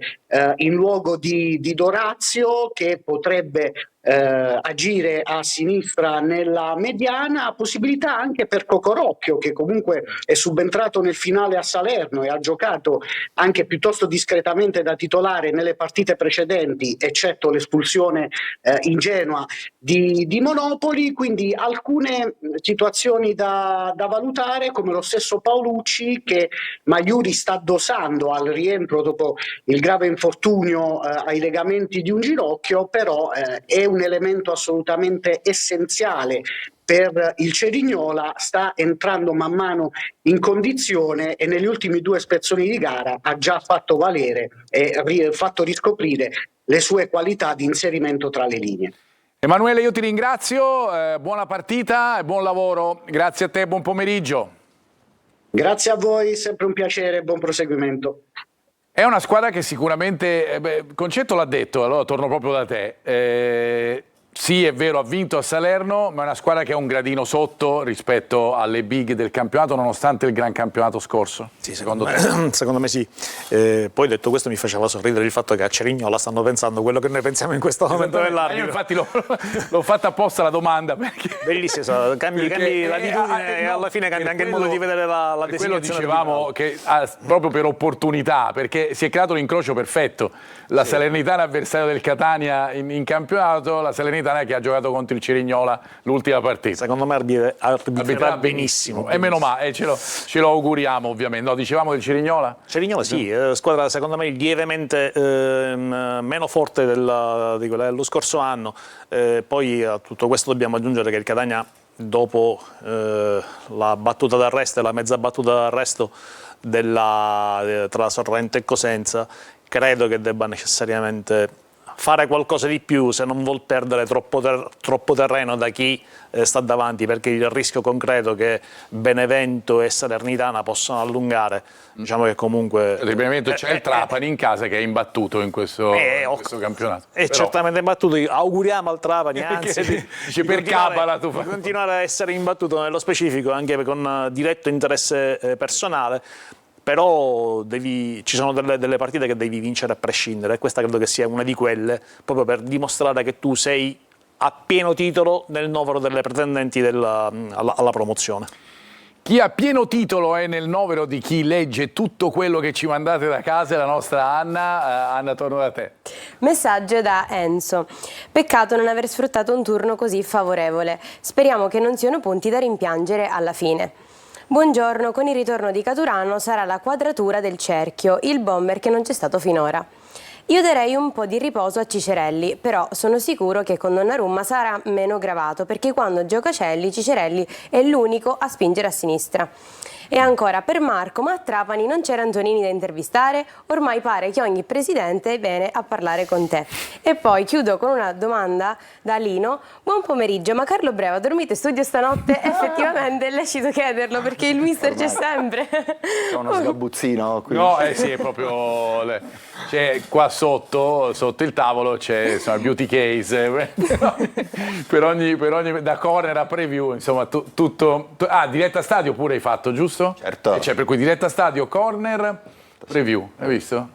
F: in luogo di Dorazio, che potrebbe agire a sinistra nella mediana. Possibilità anche per Cocorocchio, che comunque è subentrato nel finale a Salerno e ha giocato anche piuttosto discretamente da titolare nelle partite precedenti, eccetto l'espulsione in Genoa di Monopoli. Quindi alcune situazioni da valutare, come lo stesso Paolucci, che Maiuri sta dosando al rientro dopo il grave infortunio ai legamenti di un ginocchio, però è un elemento assolutamente essenziale per il Cerignola. Sta entrando man mano in condizione e negli ultimi due spezzoni di gara ha già fatto valere e fatto riscoprire le sue qualità di inserimento tra le linee.
A: Emanuele, io ti ringrazio, buona partita e buon lavoro. Grazie a te, buon pomeriggio.
F: Grazie a voi, sempre un piacere, buon proseguimento.
A: È una squadra che sicuramente, Concetto l'ha detto, allora torno proprio da te. Sì, è vero, ha vinto a Salerno, ma è una squadra che è un gradino sotto rispetto alle big del campionato, nonostante il gran campionato scorso.
C: Sì, secondo me sì. Poi detto questo mi faceva sorridere il fatto che a Cerignola stanno pensando quello che noi pensiamo in questo momento dell'arbitro.
A: Io infatti l'ho fatta apposta la domanda. Perché...
C: Bellissimo, cambi l'abitudine e alla fine cambia anche il modo di vedere la designazione.
A: Quello dicevamo che proprio per opportunità, perché si è creato l'incrocio perfetto. La Salernitana avversario del Catania in campionato, la Salernitana che ha giocato contro il Cerignola l'ultima partita.
C: Secondo me arbitrerà benissimo.
A: E meno male, ce lo auguriamo ovviamente. No, dicevamo del Cerignola?
C: Cerignola sì, squadra secondo me lievemente meno forte di quella dello scorso anno. Poi a tutto questo dobbiamo aggiungere che il Catania, dopo la battuta d'arresto e la mezza battuta d'arresto tra Sorrento e Cosenza, credo che debba necessariamente fare qualcosa di più se non vuol perdere troppo terreno da chi sta davanti, perché il rischio concreto che Benevento e Salernitana possano allungare, diciamo che comunque...
A: Il Benevento c'è il Trapani in casa che è imbattuto in questo campionato.
C: È certamente imbattuto, auguriamo al Trapani, anzi,
A: dice per cabala tu
C: di continuare a essere imbattuto nello specifico, anche con diretto interesse personale. Però ci sono delle partite che devi vincere a prescindere, e questa credo che sia una di quelle, proprio per dimostrare che tu sei a pieno titolo nel novero delle pretendenti alla promozione.
A: Chi a pieno titolo è nel novero di chi legge tutto quello che ci mandate da casa è la nostra Anna. Anna, torno da te.
E: Messaggio da Enzo. Peccato non aver sfruttato un turno così favorevole. Speriamo che non siano punti da rimpiangere alla fine. Buongiorno, con il ritorno di Caturano sarà la quadratura del cerchio, il bomber che non c'è stato finora. Io darei un po' di riposo a Cicerelli, però sono sicuro che con Donnarumma sarà meno gravato, perché quando gioca Celli, Cicerelli è l'unico a spingere a sinistra. E ancora per Marco, ma a Trapani non c'era Antonini da intervistare? Ormai pare che ogni presidente viene a parlare con te. E poi chiudo con una domanda da Lino. Buon pomeriggio, ma Carlo Breva dormite studio stanotte? Effettivamente è lecito chiederlo perché il mister c'è sempre.
B: C'è uno sgabuzzino qui.
A: No, sì, è proprio... C'è qua sotto il tavolo c'è insomma, il beauty case per ogni da corner a preview, insomma tutto. Diretta stadio pure hai fatto, giusto?
B: Certo.
A: Cioè, per cui diretta stadio, corner, preview, hai visto?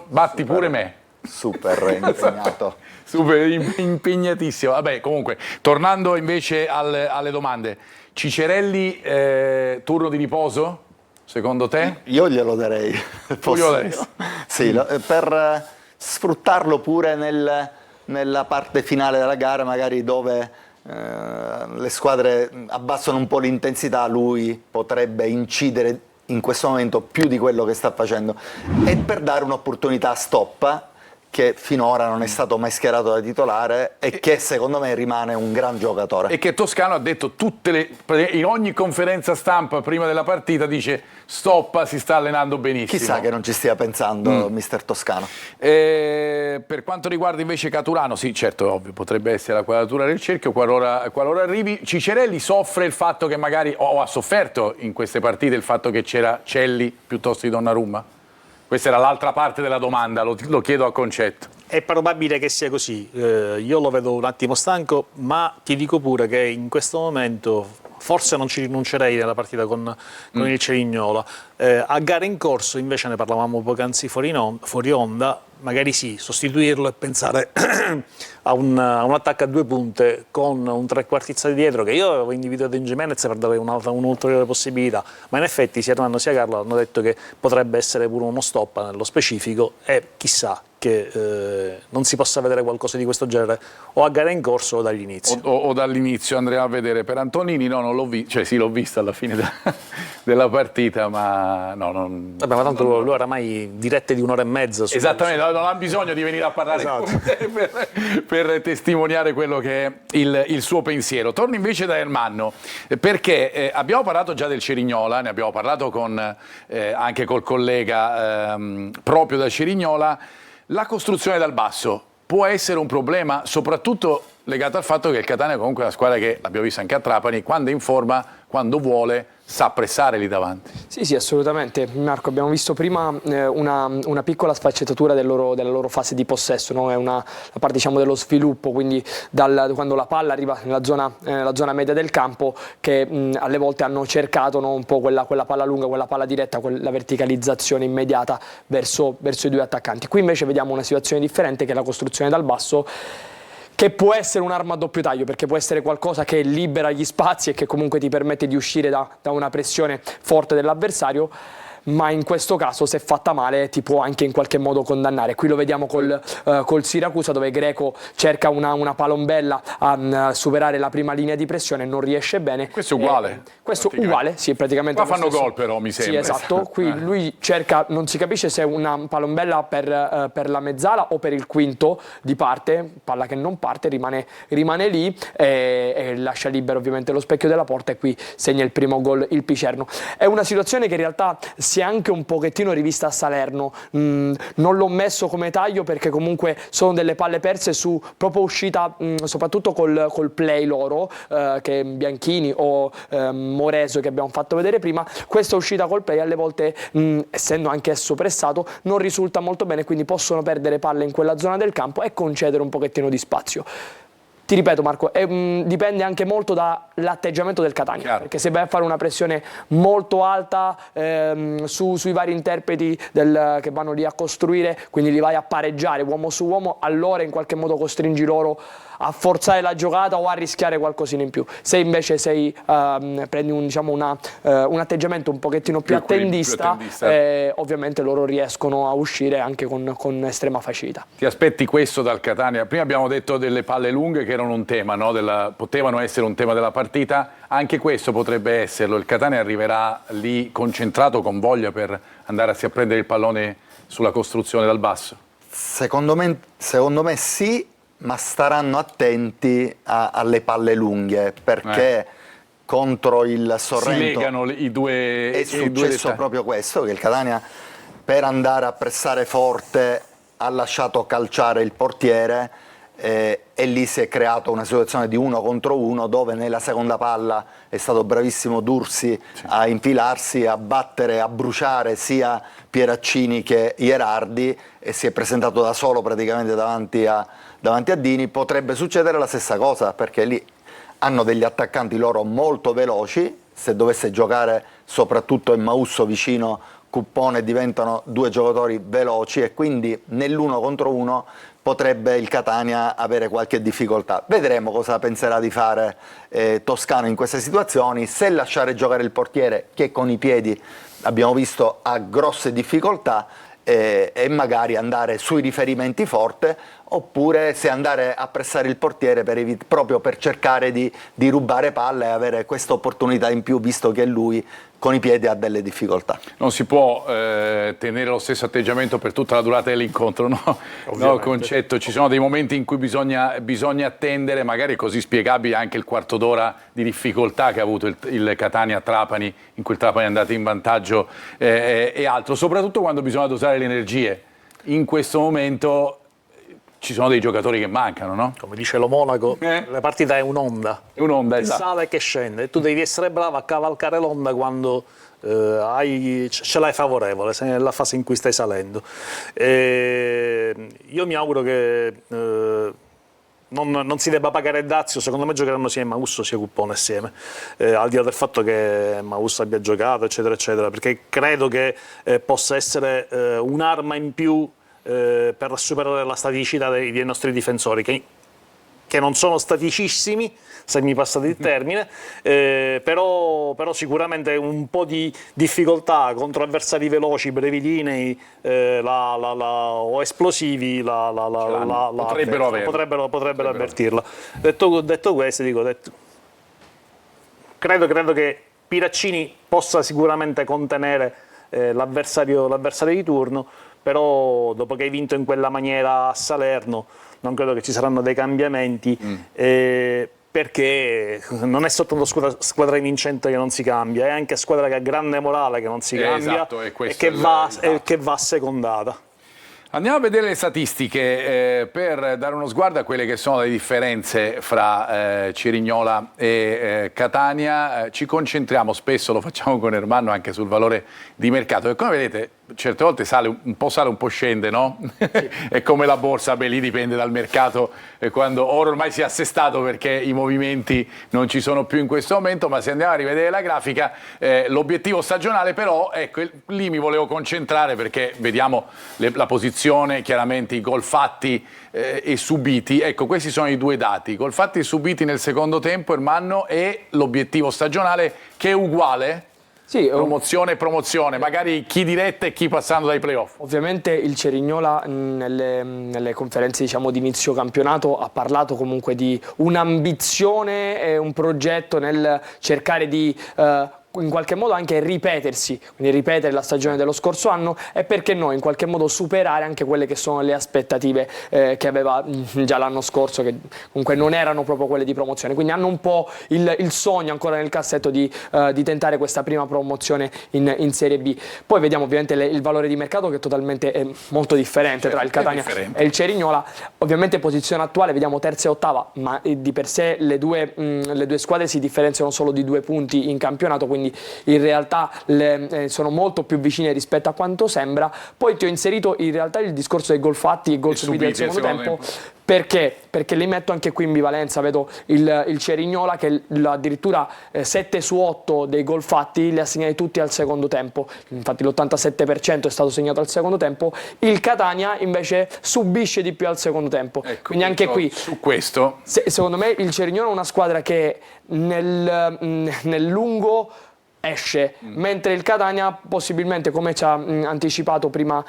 A: Batti pure me.
B: Super impegnato.
A: Super impegnatissimo. Vabbè, comunque, tornando invece alle domande. Cicerelli, turno di riposo? Secondo te?
B: Io glielo darei.
A: Tu glielo daresti?
B: Sì, per sfruttarlo pure nella parte finale della gara, magari dove le squadre abbassano un po' l'intensità, lui potrebbe incidere in questo momento più di quello che sta facendo, e per dare un'opportunità a Stoppa, che finora non è stato mai schierato da titolare e che secondo me rimane un gran giocatore.
A: E che Toscano ha detto in ogni conferenza stampa prima della partita, dice Stoppa si sta allenando benissimo.
B: Chissà che non ci stia pensando mister Toscano.
A: Per quanto riguarda invece Caturano, sì, certo, ovvio, potrebbe essere la quadratura del cerchio qualora arrivi. Cicerelli soffre il fatto che magari, o ha sofferto in queste partite il fatto che c'era Celli piuttosto di Donnarumma? Questa era l'altra parte della domanda, lo chiedo a Concetto.
C: È probabile che sia così, io lo vedo un attimo stanco, ma ti dico pure che in questo momento forse non ci rinuncerei nella partita con il Cerignola. A gare in corso, invece, ne parlavamo poc'anzi fuori onda, magari sì, sostituirlo e pensare a un attacco a due punte con un trequartista di dietro, che io avevo individuato in Gimenez per dare un'ulteriore possibilità, ma in effetti sia Hernando sia Carlo hanno detto che potrebbe essere pure uno Stoppa nello specifico, e chissà che non si possa vedere qualcosa di questo genere o a gara in corso o dall'inizio.
A: O dall'inizio andremo a vedere. Per Antonini no, non l'ho visto, cioè sì, l'ho visto alla fine della partita, ma no, non...
C: Vabbè, ma tanto lui oramai dirette di un'ora e mezza.
A: Esattamente, non ha bisogno di venire a parlare con te per testimoniare quello che è il suo pensiero. Torno invece da Ermanno, perché abbiamo parlato già del Cerignola, ne abbiamo parlato anche col collega proprio da Cerignola. La costruzione dal basso può essere un problema, soprattutto legato al fatto che il Catania comunque è una squadra che, l'abbiamo visto anche a Trapani, quando è in forma, quando vuole, sa pressare lì davanti.
D: Sì, assolutamente. Marco, abbiamo visto prima una piccola sfaccettatura della loro fase di possesso, no? È la parte, diciamo, dello sviluppo, quindi quando la palla arriva nella zona media del campo, che alle volte hanno cercato, no, un po' quella palla lunga, quella palla diretta, la verticalizzazione immediata verso i due attaccanti. Qui invece vediamo una situazione differente, che è la costruzione dal basso, che può essere un'arma a doppio taglio, perché può essere qualcosa che libera gli spazi e che comunque ti permette di uscire da una pressione forte dell'avversario, ma in questo caso, se fatta male, ti può anche in qualche modo condannare. Qui lo vediamo col Siracusa, dove Greco cerca una palombella a superare la prima linea di pressione, non riesce bene.
A: Questo è uguale.
D: Questo uguale, sì, praticamente.
A: Qua fanno gol però, mi sembra.
D: Sì, esatto. Qui lui cerca, non si capisce se è una palombella per la mezzala o per il quinto di parte, palla che non parte, rimane lì e lascia libero ovviamente lo specchio della porta, e qui segna il primo gol il Picerno. È una situazione che in realtà si è anche un pochettino rivista a Salerno. Non l'ho messo come taglio perché comunque sono delle palle perse su proprio uscita, soprattutto col play loro, che Bianchini o Moreso che abbiamo fatto vedere prima. Questa uscita col play alle volte, essendo anche esso pressato, non risulta molto bene, quindi possono perdere palle in quella zona del campo e concedere un pochettino di spazio. Ti ripeto Marco, dipende anche molto dall'atteggiamento del Catania. Chiaro. Perché se vai a fare una pressione molto alta sui vari interpreti che vanno lì a costruire, quindi li vai a pareggiare uomo su uomo, allora in qualche modo costringi loro a forzare la giocata o a rischiare qualcosina in più. Se invece prendi un atteggiamento un pochettino più attendista, ovviamente loro riescono a uscire anche con estrema facilità.
A: Ti aspetti questo dal Catania? Prima abbiamo detto delle palle lunghe che erano un tema, no? Potevano essere un tema della partita, anche questo potrebbe esserlo. Il Catania arriverà lì concentrato, con voglia per andare a prendere il pallone sulla costruzione dal basso?
B: Secondo me sì, ma staranno attenti alle palle lunghe, perché contro il Sorrento
A: si legano i due.
B: È successo proprio questo, che il Catania, per andare a pressare forte, ha lasciato calciare il portiere e lì si è creata una situazione di 1 contro 1, dove nella seconda palla è stato bravissimo Dursi a infilarsi, a battere, a bruciare sia Pieraccini che Ierardi, e si è presentato da solo praticamente davanti a Dini. Potrebbe succedere la stessa cosa, perché lì hanno degli attaccanti loro molto veloci. Se dovesse giocare soprattutto Emmausso vicino Cuppone, diventano 2 giocatori veloci, e quindi nell'1 contro 1 potrebbe il Catania avere qualche difficoltà. Vedremo cosa penserà di fare Toscano in queste situazioni, se lasciare giocare il portiere, che con i piedi abbiamo visto ha grosse difficoltà, e magari andare sui riferimenti forte, oppure se andare a pressare il portiere proprio per cercare di rubare palla e avere questa opportunità in più, visto che lui con i piedi ha delle difficoltà.
A: Non si può tenere lo stesso atteggiamento per tutta la durata dell'incontro, no? No, concetto. Ci sono dei momenti in cui bisogna attendere, magari è così spiegabile anche il quarto d'ora di difficoltà che ha avuto il Catania a Trapani, in cui il Trapani è andato in vantaggio e altro, soprattutto quando bisogna dosare le energie. In questo momento ci sono dei giocatori che mancano, no?
C: Come dice lo Monaco, la partita è un'onda.
A: È un'onda,
C: che
A: esatto.
C: Sale e che scende. E tu devi essere bravo a cavalcare l'onda quando ce l'hai favorevole, sei nella fase in cui stai salendo. Io mi auguro che non si debba pagare dazio. Secondo me giocheranno sia Emmausso sia Cuppone assieme, al di là del fatto che Emmausso abbia giocato, eccetera, eccetera, perché credo che possa essere un'arma in più per superare la staticità dei nostri difensori, che non sono staticissimi, se mi passate il termine, però sicuramente un po' di difficoltà contro avversari veloci, brevilinei o esplosivi potrebbero avvertirla. Detto questo, credo che Pieraccini possa sicuramente contenere l'avversario di turno, però dopo che hai vinto in quella maniera a Salerno non credo che ci saranno dei cambiamenti, perché non è soltanto squadra vincente che non si cambia, è anche squadra che ha grande morale che non si cambia,
A: esatto,
C: e che va assecondata.
A: Andiamo a vedere le statistiche per dare uno sguardo a quelle che sono le differenze fra Cerignola e Catania. Ci concentriamo spesso, lo facciamo con Ermanno, anche sul valore di mercato, e come vedete certe volte sale un po' scende, no? Sì. È come la borsa, lì dipende dal mercato, quando ormai si è assestato, perché i movimenti non ci sono più in questo momento. Ma se andiamo a rivedere la grafica, l'obiettivo stagionale però, ecco, lì mi volevo concentrare, perché vediamo la posizione, chiaramente i gol fatti e subiti. Ecco, questi sono i 2 dati, gol fatti e subiti nel secondo tempo, Ermanno, e l'obiettivo stagionale, che è uguale. Sì, promozione, magari chi diretta e chi passando dai playoff.
D: Ovviamente il Cerignola nelle conferenze, diciamo, di inizio campionato ha parlato comunque di un'ambizione e un progetto nel cercare di in qualche modo anche ripetersi, quindi ripetere la stagione dello scorso anno, e perché no in qualche modo superare anche quelle che sono le aspettative che aveva già l'anno scorso, che comunque non erano proprio quelle di promozione, quindi hanno un po' il sogno ancora nel cassetto di tentare questa prima promozione in Serie B. Poi vediamo ovviamente il valore di mercato, che è totalmente molto differente tra il Catania e il Cerignola. Ovviamente posizione attuale, vediamo terza e ottava, ma di per sé le due squadre si differenziano solo di 2 punti in campionato, quindi in realtà sono molto più vicine rispetto a quanto sembra. Poi ti ho inserito in realtà il discorso dei gol fatti e gol subiti al secondo tempo. Perché? Perché li metto anche qui in bivalenza. Vedo il Cerignola che addirittura 7 su 8 dei gol fatti li ha segnati tutti al secondo tempo, infatti l'87% è stato segnato al secondo tempo. Il Catania invece subisce di più al secondo tempo, quindi anche qui
A: su questo
D: secondo me il Cerignola è una squadra che nel lungo esce, mentre il Catania possibilmente, come ci ha anticipato prima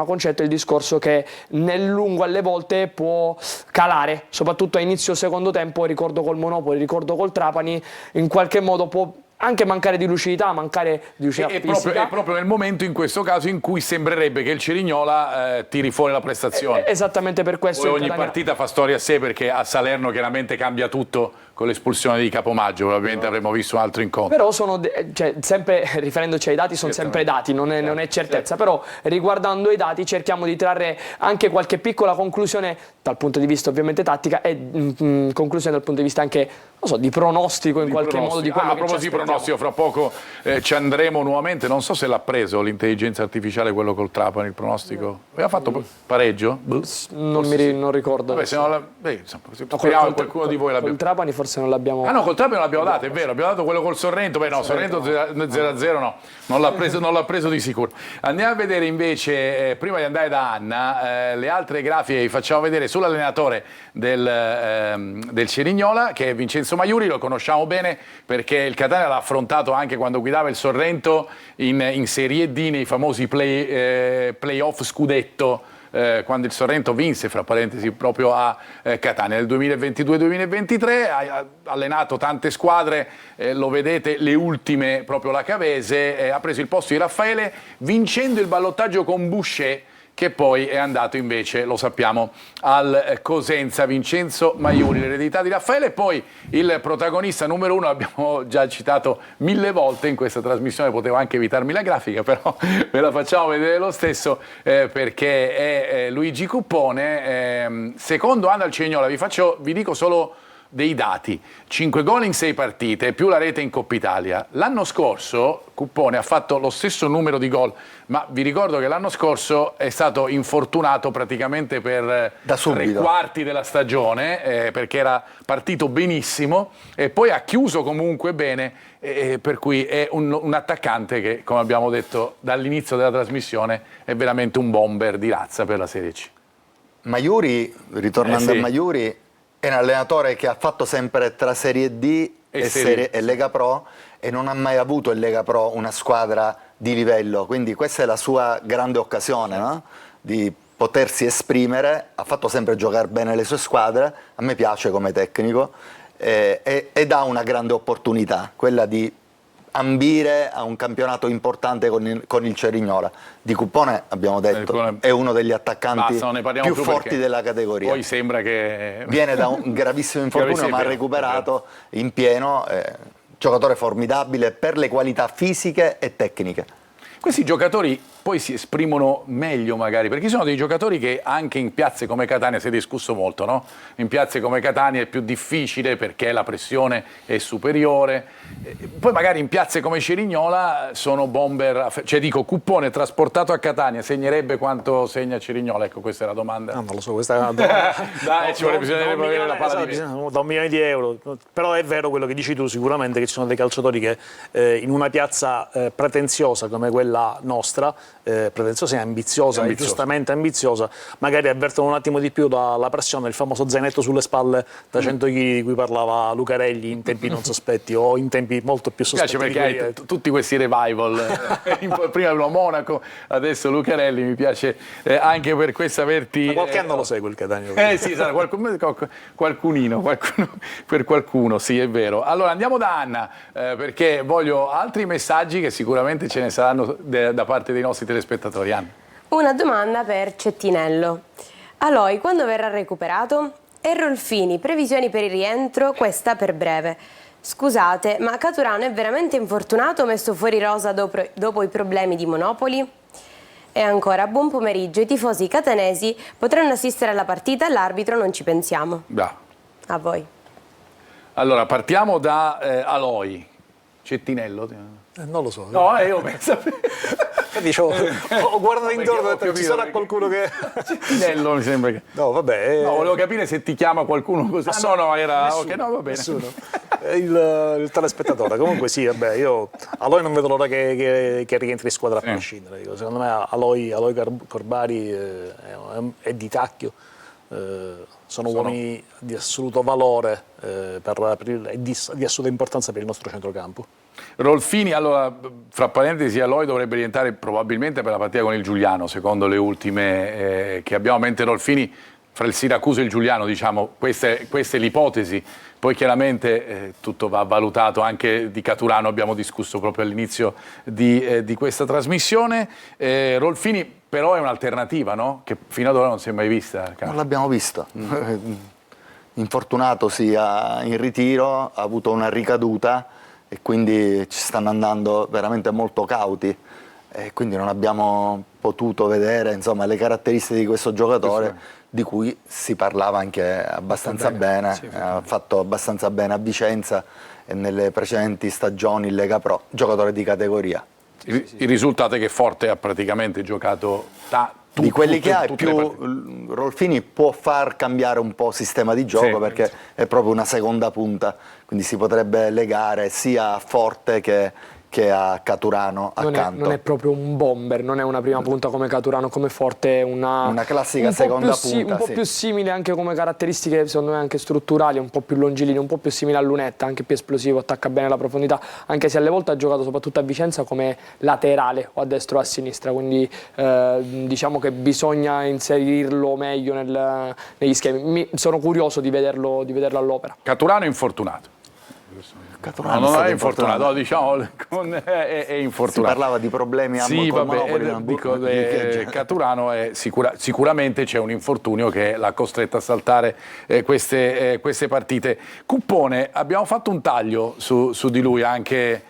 D: Concetto, il discorso che nel lungo alle volte può calare, soprattutto a inizio secondo tempo. Ricordo col Monopoli, ricordo col Trapani, in qualche modo può anche mancare di lucidità, fisica.
A: È proprio nel momento, in questo caso, in cui sembrerebbe che il Cerignola tiri fuori la prestazione.
D: Esattamente per questo.
A: Poi ogni partita fa storia a sé, perché a Salerno chiaramente cambia tutto con l'espulsione di Capomaggio, probabilmente avremmo visto un altro incontro.
D: Però sempre riferendoci ai dati, sono sempre dati, non è certezza. Però riguardando i dati cerchiamo di trarre anche qualche piccola conclusione dal punto di vista ovviamente tattica e conclusione dal punto di vista anche, non so, di pronostico in qualche modo di quello
A: a proposito di pronostico, fra poco ci andremo nuovamente. Non so se l'ha preso l'intelligenza artificiale quello col Trapani, il pronostico. Aveva fatto pareggio?
D: Non ricordo.
A: Vabbè, se non speriamo che qualcuno di voi l'abbia.
D: Col Trapani forse non l'abbiamo.
A: Ah no, col Trapani non l'abbiamo dato, è vero, abbiamo dato quello col Sorrento. Beh no, Sorrento 0-0 no, non l'ha preso di sicuro. Andiamo a vedere invece, prima di andare da Anna, le altre grafiche che facciamo vedere sull'allenatore del Cerignola, che è Vincenzo Maiuri. Lo conosciamo bene perché il Catania l'ha affrontato anche quando guidava il Sorrento in Serie D, nei famosi playoff scudetto, quando il Sorrento vinse, fra parentesi, proprio a Catania nel 2022-2023. Ha allenato tante squadre, lo vedete, le ultime proprio la Cavese. Ha preso il posto di Raffaele, vincendo il ballottaggio con Boucher, che poi è andato invece, lo sappiamo, al Cosenza. Vincenzo Maiuri, l'eredità di Raffaele. E poi il protagonista numero 1, l'abbiamo già citato 1000 volte in questa trasmissione, potevo anche evitarmi la grafica, però ve la facciamo vedere lo stesso, perché è Luigi Cuppone. Secondo anno al Cerignola, vi dico solo dei dati: 5 gol in 6 partite, più la rete in Coppa Italia. L'anno scorso Cuppone ha fatto lo stesso numero di gol, ma vi ricordo che l'anno scorso è stato infortunato praticamente per 3 quarti della stagione, perché era partito benissimo e poi ha chiuso comunque bene, per cui è un attaccante che, come abbiamo detto dall'inizio della trasmissione, è veramente un bomber di razza per la Serie C.
B: Maiuri, ritornando a Maiuri, è un allenatore che ha fatto sempre tra Serie D e Lega Pro, e non ha mai avuto in Lega Pro una squadra di livello, quindi questa è la sua grande occasione, no? Di potersi esprimere. Ha fatto sempre giocare bene le sue squadre, a me piace come tecnico, ed ha una grande opportunità, quella di ambire a un campionato importante con il Cerignola. Di Cuppone abbiamo detto è uno degli attaccanti più forti della categoria.
A: Poi sembra che
B: viene da un gravissimo infortunio, ma ha recuperato in pieno. Giocatore formidabile per le qualità fisiche e tecniche.
A: Questi giocatori poi si esprimono meglio magari, perché ci sono dei giocatori che anche in piazze come Catania, si è discusso molto, no? In piazze come Catania è più difficile perché la pressione è superiore, poi magari in piazze come Cerignola sono bomber, cioè dico, Cuppone trasportato a Catania segnerebbe quanto segna Cerignola? Ecco, questa è la domanda.
C: No, non lo so, questa è una domanda.
A: Dai, ci vuole bisogno di avere la palla di
C: da $1 milione di euro, però è vero quello che dici tu, sicuramente che ci sono dei calciatori che in una piazza pretenziosa come quella nostra pretenziosa e ambiziosa, e giustamente ambiziosa, magari avvertono un attimo di più la pressione, il famoso zainetto sulle spalle da 100 kg di cui parlava Lucarelli in tempi non sospetti o in tempi molto più
A: Mi
C: sospetti.
A: piace perché hai tutti questi revival, prima lo Monaco, adesso Lucarelli, mi piace anche per questo averti...
C: Da qualche anno lo segue il Catania.
A: Sì, sarà qualcunino, per qualcuno, sì, è vero. Allora andiamo da Anna, perché voglio altri messaggi che sicuramente ce ne saranno da parte dei nostri telespettatori. Anna.
E: Una domanda per Cettinello. Aloi, quando verrà recuperato? E Rolfini, previsioni per il rientro? Questa per breve. Scusate, ma Caturano è veramente infortunato o messo fuori rosa dopo i problemi di Monopoli? E ancora, buon pomeriggio. I tifosi catanesi potranno assistere alla partita, all'arbitro non ci pensiamo.
A: Bravo.
E: A voi.
A: Allora, partiamo da Aloi. Cettinello?
C: Non lo so.
A: No, io penso...
C: Dicevo, ho guardato intorno e ho detto,
A: capito,
C: ci sarà qualcuno che...
A: Cettinello mi sembra che...
C: No, vabbè.
A: No, volevo capire se ti chiama qualcuno così. No, era...
C: Nessuno,
A: ok, no, va bene.
C: Nessuno. Il telespettatore. Comunque sì, vabbè, io Aloi non vedo l'ora che rientri in squadra a prescindere. Dico, secondo me Aloi Corbari è di Tacchio. Sono uomini di assoluto valore e di assoluta importanza per il nostro centrocampo.
A: Rolfini, allora, fra parentesi, Aloi dovrebbe rientrare probabilmente per la partita con il Giuliano, secondo le ultime che abbiamo, mentre Rolfini fra il Siracusa e il Giuliano, diciamo, questa è l'ipotesi. Poi chiaramente tutto va valutato, anche di Caturano abbiamo discusso proprio all'inizio di questa trasmissione. Rolfini però è un'alternativa, no? Che fino ad ora non si è mai vista.
B: Non l'abbiamo visto. Infortunato sia in ritiro, ha avuto una ricaduta e quindi ci stanno andando veramente molto cauti e quindi non abbiamo potuto vedere, insomma, le caratteristiche di questo giocatore di cui si parlava anche abbastanza bene, ha fatto abbastanza bene a Vicenza e nelle precedenti stagioni in Lega Pro, giocatore di categoria.
A: Il risultato è che Forte ha praticamente giocato
B: di quelli che ha, più Rolfini può far cambiare un po' sistema di gioco perché è proprio una seconda punta, quindi si potrebbe legare sia a Forte che a Caturano accanto.
D: Non è proprio un bomber, non è una prima punta come Caturano, come Forte, è una
B: classica seconda punta.
D: Un po' più simile anche come caratteristiche, secondo me anche strutturali, un po' più longilineo, un po' più simile a Lunetta, anche più esplosivo, attacca bene la profondità, anche se alle volte ha giocato soprattutto a Vicenza come laterale o a destra o a sinistra, quindi diciamo che bisogna inserirlo meglio negli schemi. Sono curioso di vederlo all'opera.
A: Caturano è infortunato.
B: Caturano
A: non è infortunato, no, diciamo, è infortunato.
B: Si parlava di problemi a
A: Caturano è sicuramente c'è un infortunio che l'ha costretto a saltare queste partite. Cuppone, abbiamo fatto un taglio su di lui anche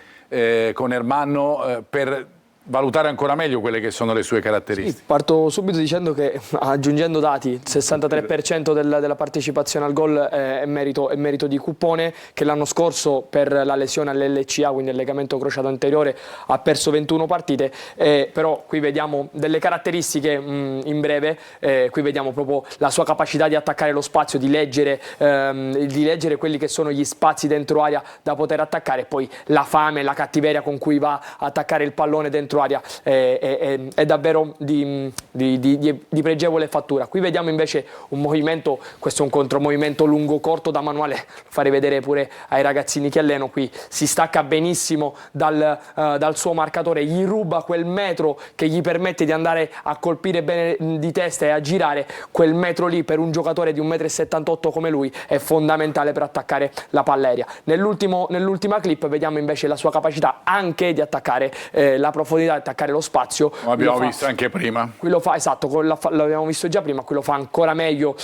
A: con Ermanno per valutare ancora meglio quelle che sono le sue caratteristiche.
D: Sì, parto subito dicendo che, aggiungendo dati, il 63% della partecipazione al gol è merito di Cuppone, che l'anno scorso per la lesione all'LCA, quindi il legamento crociato anteriore, ha perso 21 partite, però qui vediamo delle caratteristiche in breve, qui vediamo proprio la sua capacità di attaccare lo spazio, di leggere quelli che sono gli spazi dentro area da poter attaccare, e poi la fame, la cattiveria con cui va a attaccare il pallone dentro area è davvero di pregevole fattura. Qui vediamo invece un movimento, questo è un contromovimento lungo corto da manuale, lo farei vedere pure ai ragazzini che alleno. Qui si stacca benissimo dal suo marcatore, gli ruba quel metro che gli permette di andare a colpire bene di testa e a girare. Quel metro lì per un giocatore di 1,78 m come lui è fondamentale per attaccare la palla aerea. Nell'ultima clip vediamo invece la sua capacità anche di attaccare la profondità, di attaccare lo spazio.
A: Lo abbiamo visto anche prima.
D: Qui lo fa, esatto, l'abbiamo visto già prima, qui lo fa ancora meglio,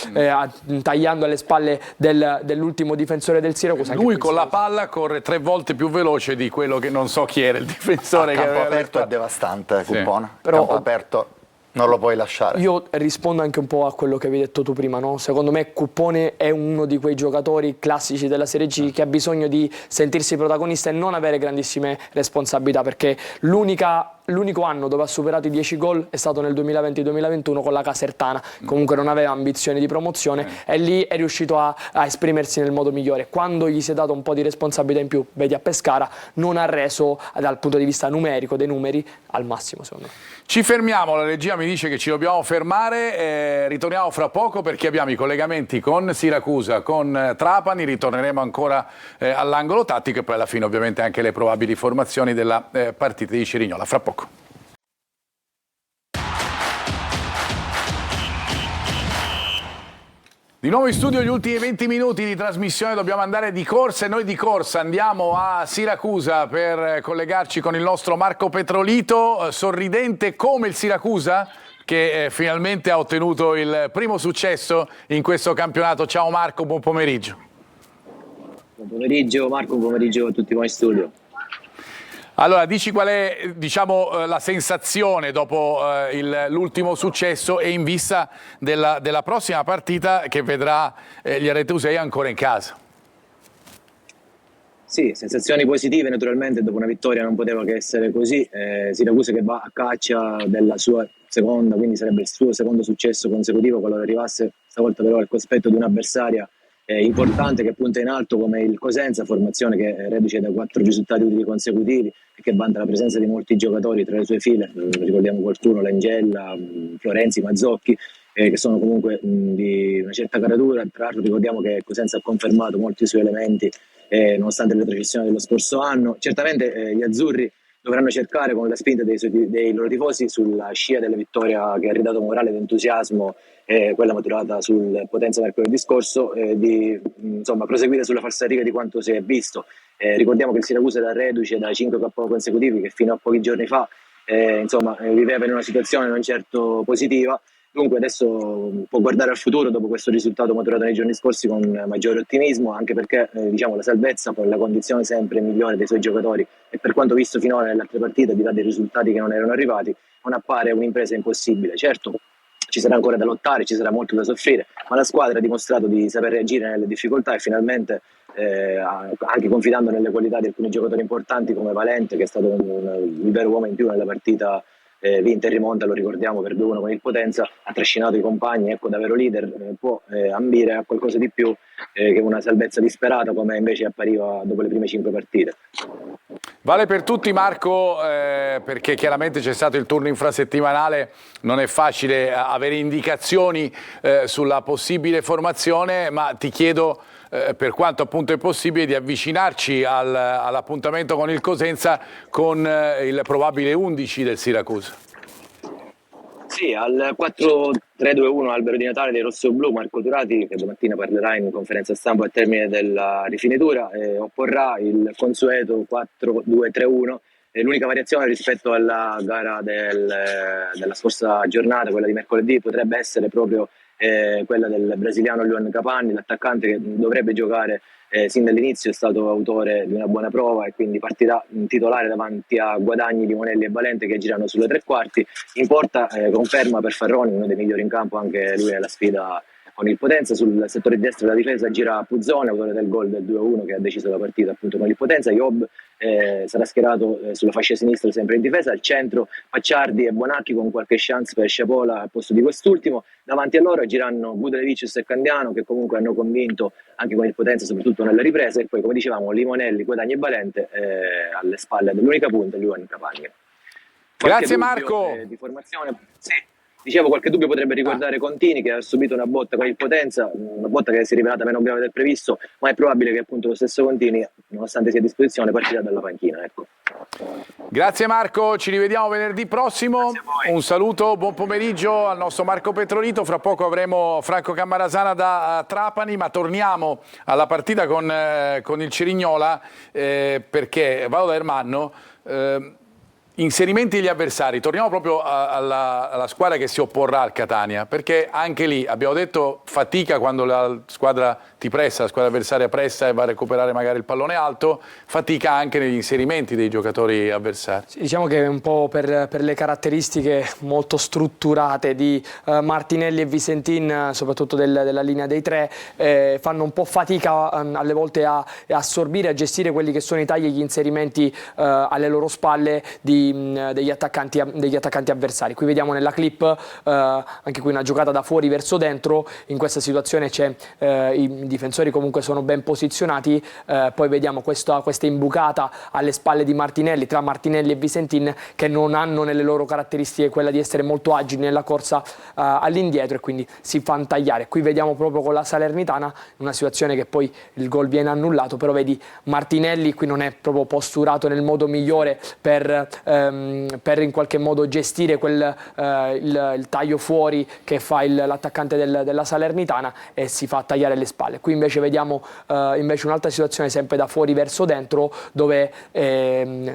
D: tagliando alle spalle dell'ultimo difensore del Siracusa.
A: Lui con la palla corre 3 volte più veloce di quello che non so chi era il difensore.
B: A campo aperto è devastante, Cuppone.
D: Però
B: campo aperto non lo puoi lasciare.
D: Io rispondo anche un po' a quello che avevi detto tu prima, no? Secondo me Cuppone è uno di quei giocatori classici della Serie G che ha bisogno di sentirsi protagonista e non avere grandissime responsabilità, perché l'unica l'unico anno dove ha superato i 10 gol è stato nel 2020-2021 con la Casertana, comunque non aveva ambizioni di promozione e lì è riuscito a esprimersi nel modo migliore. Quando gli si è dato un po' di responsabilità in più, vedi a Pescara, non ha reso dal punto di vista numerico, dei numeri, al massimo secondo me.
A: Ci fermiamo, la regia mi dice che ci dobbiamo fermare, ritorniamo fra poco perché abbiamo i collegamenti con Siracusa, con Trapani, ritorneremo ancora all'angolo tattico e poi alla fine ovviamente anche le probabili formazioni della partita di Cerignola. Fra poco. Di nuovo in studio gli ultimi 20 minuti di trasmissione, dobbiamo andare di corsa e noi di corsa andiamo a Siracusa per collegarci con il nostro Marco Petrolito, sorridente come il Siracusa che finalmente ha ottenuto il primo successo in questo campionato. Ciao Marco, buon pomeriggio.
G: Buon pomeriggio Marco, buon pomeriggio a tutti voi in studio.
A: Allora, dici qual è, diciamo, la sensazione dopo l'ultimo successo e in vista della prossima partita che vedrà gli aretusei ancora in casa.
G: Sì, sensazioni positive naturalmente, dopo una vittoria non poteva che essere così. Siracusa che va a caccia della sua seconda, quindi sarebbe il suo secondo successo consecutivo qualora arrivasse stavolta però al cospetto di un'avversaria importante che punta in alto come il Cosenza, formazione che è reduce da 4 risultati utili consecutivi e che vanta la presenza di molti giocatori tra le sue file, ricordiamo qualcuno, Langella, Florenzi, Mazzocchi, che sono comunque di una certa caratura. Tra l'altro ricordiamo che Cosenza ha confermato molti suoi elementi nonostante la retrocessione dello scorso anno. Certamente gli azzurri dovranno cercare con la spinta dei loro tifosi sulla scia della vittoria che ha ridato morale ed entusiasmo, quella maturata sul Potenza mercoledì scorso, di proseguire sulla falsariga di quanto si è visto. Ricordiamo che il Siracusa era reduce da 5 KO consecutivi che fino a pochi giorni fa viveva in una situazione non certo positiva. Dunque adesso può guardare al futuro dopo questo risultato maturato nei giorni scorsi con maggiore ottimismo, anche perché la salvezza poi la condizione sempre migliore dei suoi giocatori e per quanto visto finora nelle altre partite, al di là dei risultati che non erano arrivati, non appare un'impresa impossibile. Certo, ci sarà ancora da lottare, ci sarà molto da soffrire, ma la squadra ha dimostrato di saper reagire nelle difficoltà e finalmente, anche confidando nelle qualità di alcuni giocatori importanti come Valente, che è stato il vero uomo in più nella partita vinta e rimonta, lo ricordiamo, per 2-1 con il Potenza, ha trascinato i compagni, ecco, davvero leader, può ambire a qualcosa di più che una salvezza disperata come invece appariva dopo le prime 5 partite.
A: Vale per tutti Marco, perché chiaramente c'è stato il turno infrasettimanale, non è facile avere indicazioni sulla possibile formazione, ma ti chiedo per quanto appunto è possibile di avvicinarci all'appuntamento con il Cosenza con il probabile 11 del Siracusa.
G: Sì, al 4-3-2-1 albero di Natale dei rossoblu, Marco Turati, che domattina parlerà in conferenza stampa al termine della rifinitura, opporrà il consueto 4-2-3-1. L'unica variazione rispetto alla gara della scorsa giornata, quella di mercoledì, potrebbe essere proprio quella del brasiliano Luan Capanni, l'attaccante che dovrebbe giocare sin dall'inizio, è stato autore di una buona prova e quindi partirà titolare davanti a Guadagni, Limonelli e Valente che girano sulle tre quarti. In porta conferma per Farroni, uno dei migliori in campo anche lui nella sfida con il Potenza. Sul settore destro della difesa gira Puzzone, autore del gol del 2-1 che ha deciso la partita appunto con il Potenza. Job sarà schierato sulla fascia sinistra sempre in difesa, al centro Pacciardi e Bonacchi con qualche chance per Sciapola al posto di quest'ultimo. Davanti a loro giranno Gudelevicius e Candiano, che comunque hanno convinto anche con il Potenza soprattutto nelle riprese, e poi come dicevamo Limonelli, Guadagni e Valente alle spalle dell'unica punta Luan Capagna.
A: Grazie Marco.
G: Di formazione, sì. Dicevo, qualche dubbio potrebbe riguardare Contini, che ha subito una botta con il Potenza, una botta che si è rivelata meno grave del previsto, ma è probabile che appunto lo stesso Contini, nonostante sia a disposizione, partirà dalla panchina. Ecco.
A: Grazie Marco, ci rivediamo venerdì prossimo. Un saluto, buon pomeriggio al nostro Marco Petrolito. Fra poco avremo Franco Cammarasana da Trapani, ma torniamo alla partita con il Cerignola perché vado da Ermanno. Inserimenti degli avversari, torniamo proprio alla squadra che si opporrà al Catania, perché anche lì abbiamo detto fatica quando la squadra ti pressa, la squadra avversaria pressa e va a recuperare magari il pallone alto, fatica anche negli inserimenti dei giocatori avversari.
D: Sì, diciamo che un po' per le caratteristiche molto strutturate di Martinelli e Visentin, soprattutto della linea dei tre, fanno un po' fatica alle volte a assorbire, a gestire quelli che sono i tagli e gli inserimenti alle loro spalle di degli attaccanti avversari. Qui vediamo nella clip anche qui una giocata da fuori verso dentro, in questa situazione i difensori comunque sono ben posizionati, poi vediamo questa imbucata alle spalle di Martinelli, tra Martinelli e Visentin, che non hanno nelle loro caratteristiche quella di essere molto agili nella corsa all'indietro, e quindi si fanno tagliare. Qui vediamo proprio con la Salernitana una situazione che poi il gol viene annullato, però vedi Martinelli qui non è proprio posturato nel modo migliore per in qualche modo gestire il taglio fuori che fa l'attaccante della Salernitana, e si fa tagliare le spalle. Qui invece vediamo invece un'altra situazione sempre da fuori verso dentro, dove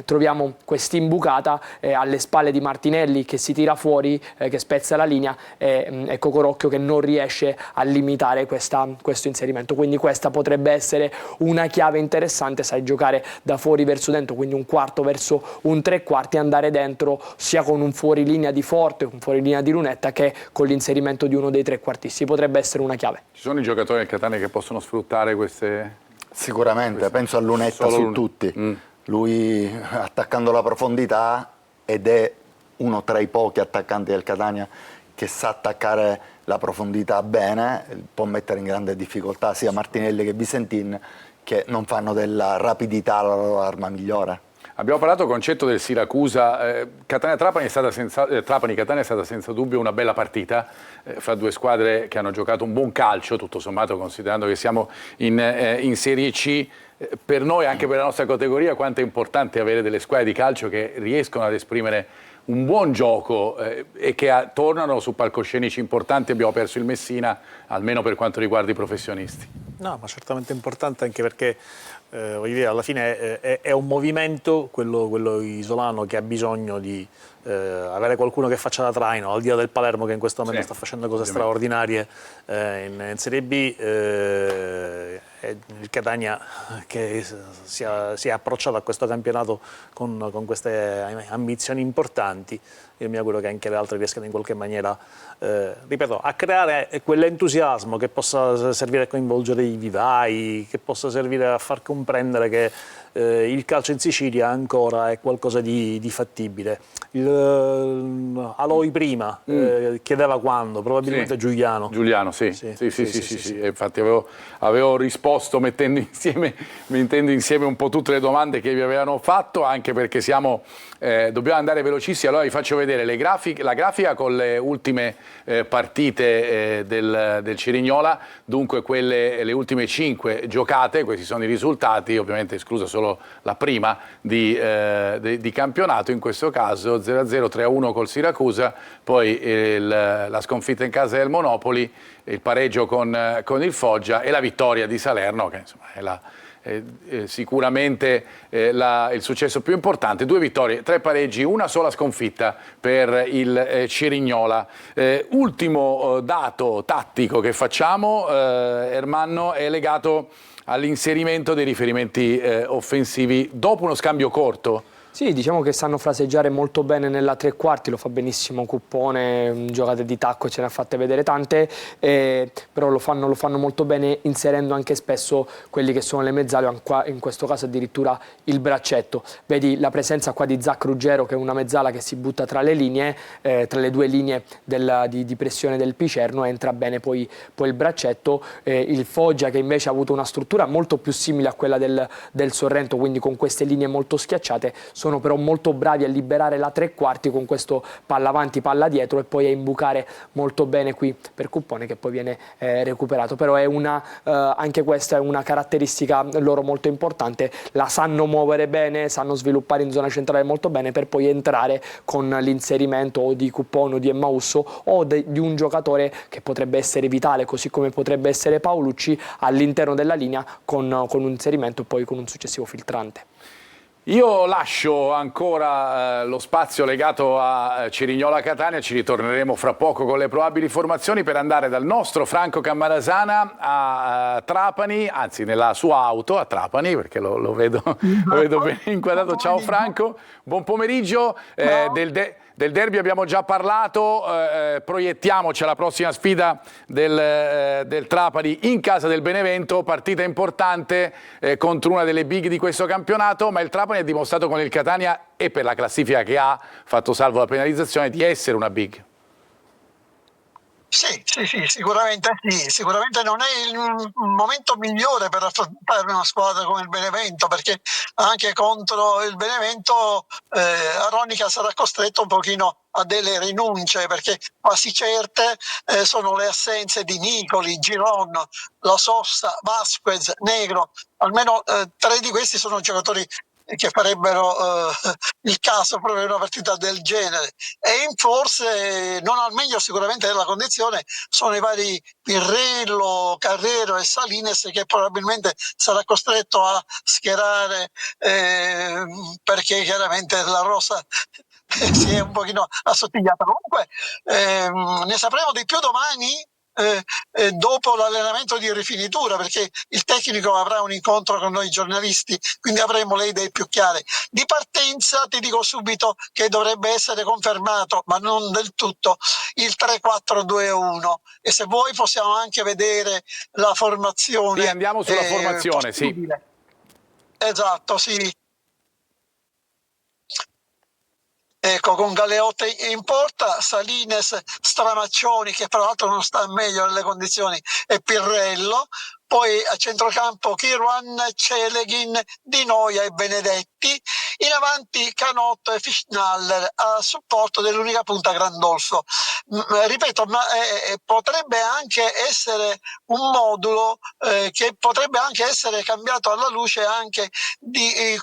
D: troviamo quest'imbucata alle spalle di Martinelli che si tira fuori, che spezza la linea, e Cocorocchio che non riesce a limitare questo inserimento. Quindi questa potrebbe essere una chiave interessante, sai giocare da fuori verso dentro, quindi un quarto verso un tre quarti, andare dentro sia con un fuorilinea di Forte, un fuorilinea di Lunetta, che con l'inserimento di uno dei trequartisti. Potrebbe essere una chiave.
A: Ci sono i giocatori del Catania che possono sfruttare queste...
B: Sicuramente, penso a Lunetta su tutti. Lui attaccando la profondità, ed è uno tra i pochi attaccanti del Catania che sa attaccare la profondità bene, può mettere in grande difficoltà sia Martinelli che Visentin, che non fanno della rapidità la loro arma migliore.
A: Abbiamo parlato concetto del Siracusa, Catania-Trapani Trapani-Catania è stata senza dubbio una bella partita, fra due squadre che hanno giocato un buon calcio, tutto sommato, considerando che siamo in Serie C. Per noi, anche per la nostra categoria, quanto è importante avere delle squadre di calcio che riescono ad esprimere un buon gioco e che tornano su palcoscenici importanti. Abbiamo perso il Messina, almeno per quanto riguarda i professionisti.
C: No, ma certamente importante, anche perché voglio dire, alla fine è un movimento, quello isolano, che ha bisogno di avere qualcuno che faccia da traino, al di là del Palermo che in questo momento sta facendo cose straordinarie in Serie B. Il Catania che si è approcciato a questo campionato con queste ambizioni importanti. Io mi auguro che anche le altre riescano in qualche maniera, ripeto, a creare quell'entusiasmo che possa servire a coinvolgere i vivai, che possa servire a far comprendere che il calcio in Sicilia ancora è qualcosa di fattibile. Aloi prima chiedeva quando, probabilmente Giuliano.
A: Giuliano, sì. Infatti avevo risposto mettendo insieme un po' tutte le domande che vi avevano fatto, anche perché dobbiamo andare velocissimi. Allora vi faccio vedere la grafica con le ultime partite del Cerignola, dunque le ultime 5 giocate, questi sono i risultati, ovviamente esclusa solo la prima di campionato, in questo caso 0-0, 3-1 col Siracusa, poi la sconfitta in casa del Monopoli, il pareggio con il Foggia e la vittoria di Salerno, che insomma è sicuramente il successo più importante. 2 vittorie, 3 pareggi, una sola sconfitta per il Cerignola. Ultimo dato tattico che facciamo, Ermanno, è legato all'inserimento dei riferimenti offensivi dopo uno scambio corto.
D: Sì, diciamo che sanno fraseggiare molto bene nella tre quarti, lo fa benissimo Cuppone, giocate di tacco ce ne ha fatte vedere tante, però lo fanno molto bene, inserendo anche spesso quelli che sono le mezzale, in questo caso addirittura il braccetto. Vedi la presenza qua di Zac Ruggero, che è una mezzala che si butta tra le linee, tra le due linee di pressione del Picerno, entra bene poi il braccetto. Il Foggia, che invece ha avuto una struttura molto più simile a quella del Sorrento, quindi con queste linee molto schiacciate, sono però molto bravi a liberare la tre quarti con questo palla avanti, palla dietro, e poi a imbucare molto bene qui per Cuppone, che poi viene recuperato. Però è anche questa è una caratteristica loro molto importante, la sanno muovere bene, sanno sviluppare in zona centrale molto bene, per poi entrare con l'inserimento o di Cuppone o di Emmausso o di un giocatore che potrebbe essere vitale, così come potrebbe essere Paolucci, all'interno della linea con un inserimento e poi con un successivo filtrante.
A: Io lascio ancora lo spazio legato a Cerignola-Catania, ci ritorneremo fra poco con le probabili formazioni, per andare dal nostro Franco Cammarasana a Trapani, anzi nella sua auto a Trapani, perché lo vedo bene inquadrato. Ciao Franco, buon pomeriggio. Del derby abbiamo già parlato, proiettiamoci alla prossima sfida del Trapani in casa del Benevento, partita importante contro una delle big di questo campionato, ma il Trapani ha dimostrato con il Catania e per la classifica che ha, fatto salvo la penalizzazione, di essere una big.
H: Sì, sicuramente non è il momento migliore per affrontare una squadra come il Benevento, perché anche contro il Benevento Aronica sarà costretto un pochino a delle rinunce, perché quasi certe sono le assenze di Nicoli, Giron, La Sossa, Vasquez, Negro. Almeno 3 di questi sono giocatori che farebbero il caso proprio in una partita del genere. E in forse non al meglio sicuramente della condizione sono i vari Pirrello, Carrero e Salines, che probabilmente sarà costretto a schierare perché chiaramente la rosa si è un pochino assottigliata. Comunque ne sapremo di più domani, dopo l'allenamento di rifinitura, perché il tecnico avrà un incontro con noi giornalisti, quindi avremo le idee più chiare. Di partenza ti dico subito che dovrebbe essere confermato, ma non del tutto, il 3-4-2-1, e se vuoi possiamo anche vedere la formazione.
A: Sì, andiamo sulla formazione,
H: possibile. Sì. Esatto, sì. Ecco, con Galeotti in porta, Salines, Stramaccioni, che tra l'altro non sta meglio nelle condizioni, e Pirrello. Poi a centrocampo Kirwan, Celeghin, Di Noia e Benedetti. In avanti Canotto e Fischnaller a supporto dell'unica punta Grandolfo. Ripeto, ma potrebbe anche essere un modulo che potrebbe anche essere cambiato alla luce anche di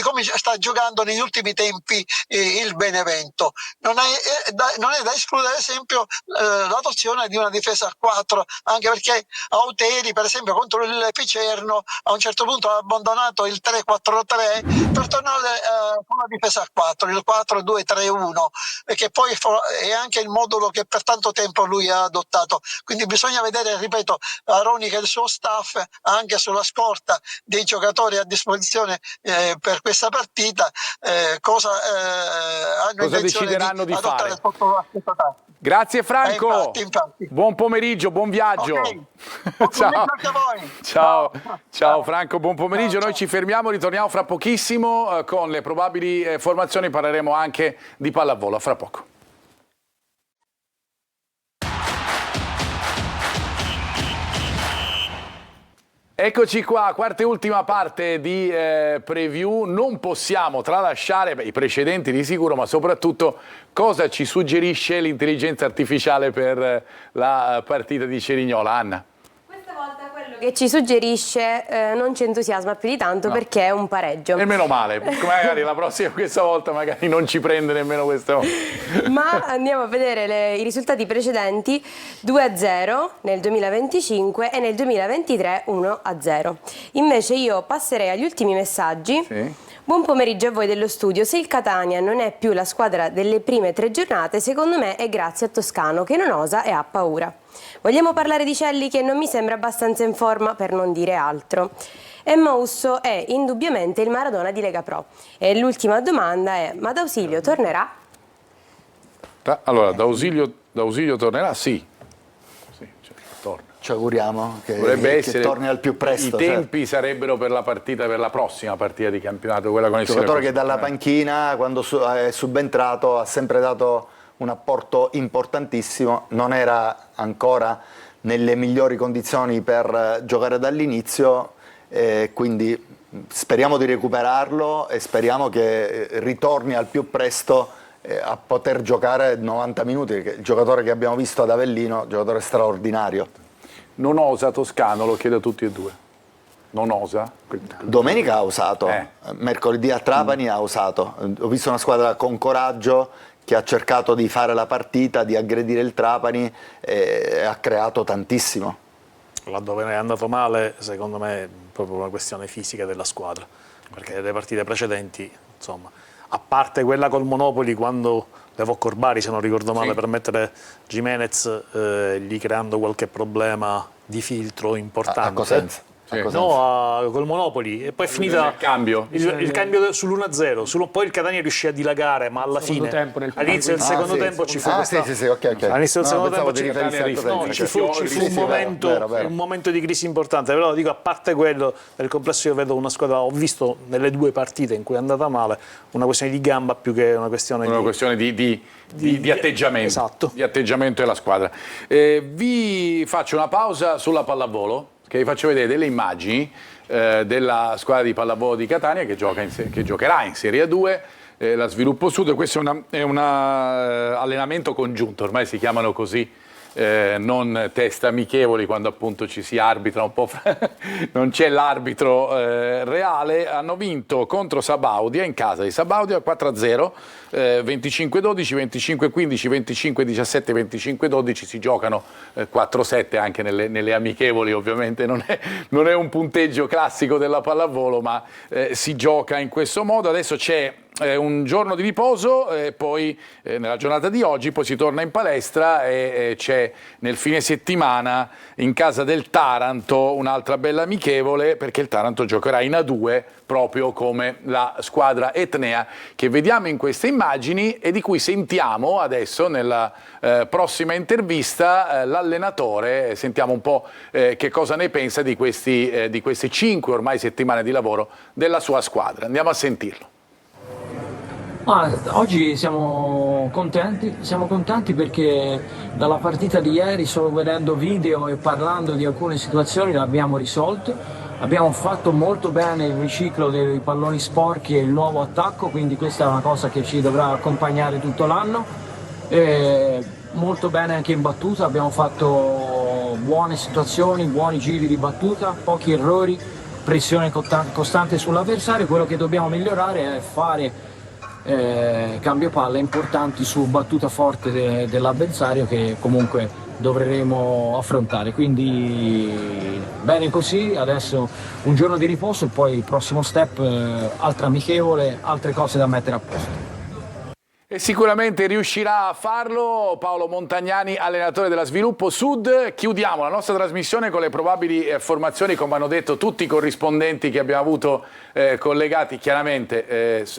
H: come sta giocando negli ultimi tempi il Benevento. Non è da escludere, ad esempio, l'adozione di una difesa a 4, anche perché Auteri, per esempio, contro il Picerno a un certo punto ha abbandonato il 3-4-3 per tornare con la difesa a 4, il 4-2-3-1, che poi è anche il modulo che per tanto tempo lui ha adottato. Quindi bisogna vedere, ripeto, Aronica e il suo staff, anche sulla scorta dei giocatori a disposizione per questa partita, cosa
A: decideranno di fare.
H: Sotto
A: Grazie Franco,
H: infatti.
A: Buon pomeriggio, buon viaggio.
H: Okay. Buon pomeriggio anche a voi.
A: Ciao Franco, buon pomeriggio. Noi ci fermiamo, ritorniamo fra pochissimo con le probabili formazioni, parleremo anche di pallavolo, a fra poco. Eccoci qua, quarta e ultima parte di preview. Non possiamo tralasciare i precedenti di sicuro, ma soprattutto cosa ci suggerisce l'intelligenza artificiale per la partita di Cerignola. Anna.
E: Questa volta quello che ci suggerisce non ci entusiasma più di tanto, perché è un pareggio.
A: E meno male, magari la prossima, questa volta magari non ci prende nemmeno questo.
E: Ma andiamo a vedere i risultati precedenti: 2-0 nel 2025 e nel 2023 1-0. Invece io passerei agli ultimi messaggi.
A: Sì.
E: Buon pomeriggio a voi dello studio. Se il Catania non è più la squadra delle prime 3 giornate, secondo me è grazie a Toscano, che non osa e ha paura. Vogliamo parlare di Celli, che non mi sembra abbastanza in forma, per non dire altro. Emmausso è indubbiamente il Maradona di Lega Pro. E l'ultima domanda è: ma D'Ausilio tornerà?
A: Allora, D'Ausilio tornerà? Sì, torna.
B: Ci auguriamo
A: Dovrebbe
B: che torni al più presto.
A: I tempi sarebbero per la prossima partita di campionato, quella con il
B: giocatore che dalla panchina, quando è subentrato, ha sempre dato un apporto importantissimo. Non era ancora nelle migliori condizioni per giocare dall'inizio, quindi speriamo di recuperarlo e speriamo che ritorni al più presto a poter giocare 90 minuti, perché il giocatore che abbiamo visto ad Avellino è un giocatore straordinario.
A: Non osa Toscano, lo chiedo a tutti e due. Non osa?
B: Domenica ha osato, mercoledì a Trapani ha osato. Ho visto una squadra con coraggio che ha cercato di fare la partita, di aggredire il Trapani e ha creato tantissimo.
C: Laddove è andato male, secondo me è proprio una questione fisica della squadra, perché le partite precedenti, insomma, a parte quella col Monopoli, quando levò Corbari, se non ricordo male, per mettere Gimenez, gli creando qualche problema di filtro importante.
B: A Cosenza.
A: Sì.
C: Col Monopoli, e poi è finita
A: il cambio.
C: il cambio sull'1-0. Poi il Catania riuscì a dilagare, ma alla fine,
D: tempo,
C: all'inizio del secondo tempo ci fu questa...
B: ok.
C: All'inizio del secondo tempo ci fu
B: vero.
C: un momento di crisi importante, però dico, a parte quello, nel complesso io vedo una squadra, ho visto nelle 2 partite in cui è andata male, una questione di gamba più che una questione
A: di atteggiamento.
C: Esatto.
A: Di atteggiamento della squadra. Vi faccio una pausa sulla pallavolo, che vi faccio vedere delle immagini della squadra di pallavolo di Catania che giocherà in Serie 2, la Sviluppo Sud. Questo è un allenamento congiunto, ormai si chiamano così, non test amichevoli, quando appunto ci si arbitra un po', non c'è l'arbitro reale. Hanno vinto contro Sabaudia, in casa di Sabaudia, 4-0, 25-12, 25-15, 25-17, 25-12, si giocano 4-7 anche nelle amichevoli, ovviamente non è un punteggio classico della pallavolo, ma si gioca in questo modo. Adesso c'è un giorno di riposo, poi nella giornata di oggi poi si torna in palestra e c'è nel fine settimana in casa del Taranto un'altra bella amichevole, perché il Taranto giocherà in A2 proprio come la squadra etnea che vediamo in queste immagini e di cui sentiamo adesso nella prossima intervista l'allenatore. Sentiamo un po' che cosa ne pensa di queste 5 ormai settimane di lavoro della sua squadra. Andiamo a sentirlo.
I: Oggi siamo contenti perché dalla partita di ieri, solo vedendo video e parlando di alcune situazioni, le abbiamo risolte. Abbiamo fatto molto bene il riciclo dei palloni sporchi e il nuovo attacco, quindi questa è una cosa che ci dovrà accompagnare tutto l'anno. Molto bene anche in battuta, abbiamo fatto buone situazioni, buoni giri di battuta, pochi errori, pressione costante sull'avversario. Quello che dobbiamo migliorare è fare cambio palle importanti su battuta forte dell'avversario, che comunque dovremo affrontare. Quindi bene così, adesso un giorno di riposo e poi il prossimo step, altra amichevole, altre cose da mettere a posto.
A: E sicuramente riuscirà a farlo Paolo Montagnani, allenatore della Sviluppo Sud. Chiudiamo la nostra trasmissione con le probabili formazioni, come hanno detto tutti i corrispondenti che abbiamo avuto collegati. Chiaramente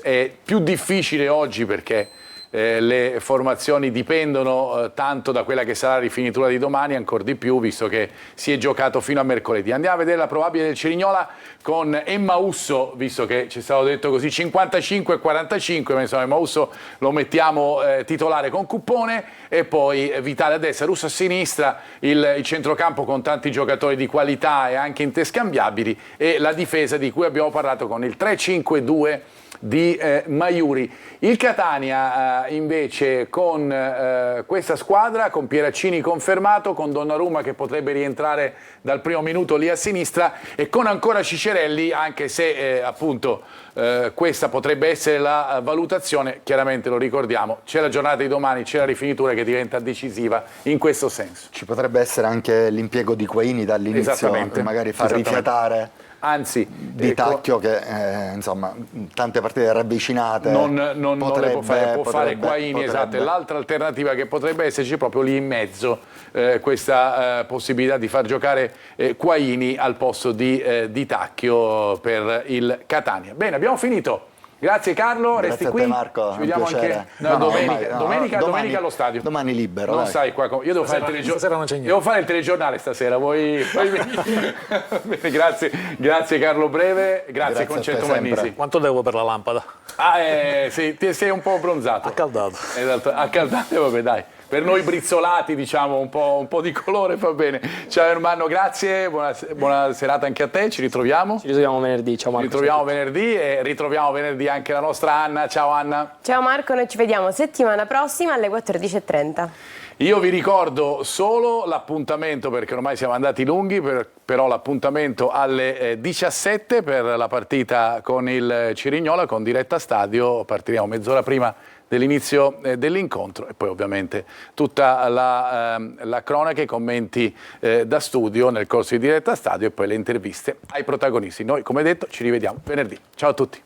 A: è più difficile oggi perché le formazioni dipendono tanto da quella che sarà la rifinitura di domani, ancora di più visto che si è giocato fino a mercoledì. Andiamo a vedere la probabile del Cerignola con Emmausso, visto che ci è stato detto così 55-45, ma insomma Emmausso lo mettiamo titolare con Cuppone, e poi Vitale a destra, Russo a sinistra, il centrocampo con tanti giocatori di qualità e anche interscambiabili, e la difesa di cui abbiamo parlato con il 3-5-2 di Maiuri. Il Catania invece con questa squadra, con Pieraccini confermato, con Donnarumma che potrebbe rientrare dal primo minuto lì a sinistra, e con ancora Cicerelli, anche se appunto questa potrebbe essere la valutazione. Chiaramente lo ricordiamo, c'è la giornata di domani, c'è la rifinitura che diventa decisiva in questo senso.
B: Ci potrebbe essere anche l'impiego di Quaini dall'inizio, per magari far rifiatare.
A: Anzi,
B: Di Tacchio che insomma tante partite ravvicinate
A: non le può fare Quaini, esatto. E l'altra alternativa che potrebbe esserci proprio lì in mezzo, questa possibilità di far giocare Quaini al posto di Tacchio per il Catania. Bene, abbiamo finito. Grazie Carlo,
B: Grazie
A: resti qui.
B: a te, Marco,
A: ci vediamo anche domenica allo stadio.
B: Domani libero.
A: Non
B: dai.
A: stai qua io devo fare il telegiornale stasera. Vuoi venire? Bene, grazie Carlo Breve, grazie Concetto Mannisi.
C: Quanto devo per la lampada?
A: Sì, ti sei un po' abbronzato.
C: Accaldato.
A: Esatto, accaldato, vabbè dai. Per noi brizzolati, diciamo, un po' di colore va bene. Ciao Ermanno, grazie, buona serata anche a te, ci ritroviamo.
D: Ci ritroviamo venerdì, ciao Marco.
A: Ci ritroviamo venerdì e ritroviamo venerdì anche la nostra Anna. Ciao Anna.
E: Ciao Marco, noi ci vediamo settimana prossima alle 14:30.
A: Io vi ricordo solo l'appuntamento, perché ormai siamo andati lunghi, però l'appuntamento alle 17 per la partita con il Cerignola, con diretta stadio. Partiremo mezz'ora prima dell'inizio dell'incontro, e poi ovviamente tutta la cronaca, i commenti da studio nel corso di diretta stadio, e poi le interviste ai protagonisti. Noi, come detto, ci rivediamo venerdì. Ciao a tutti.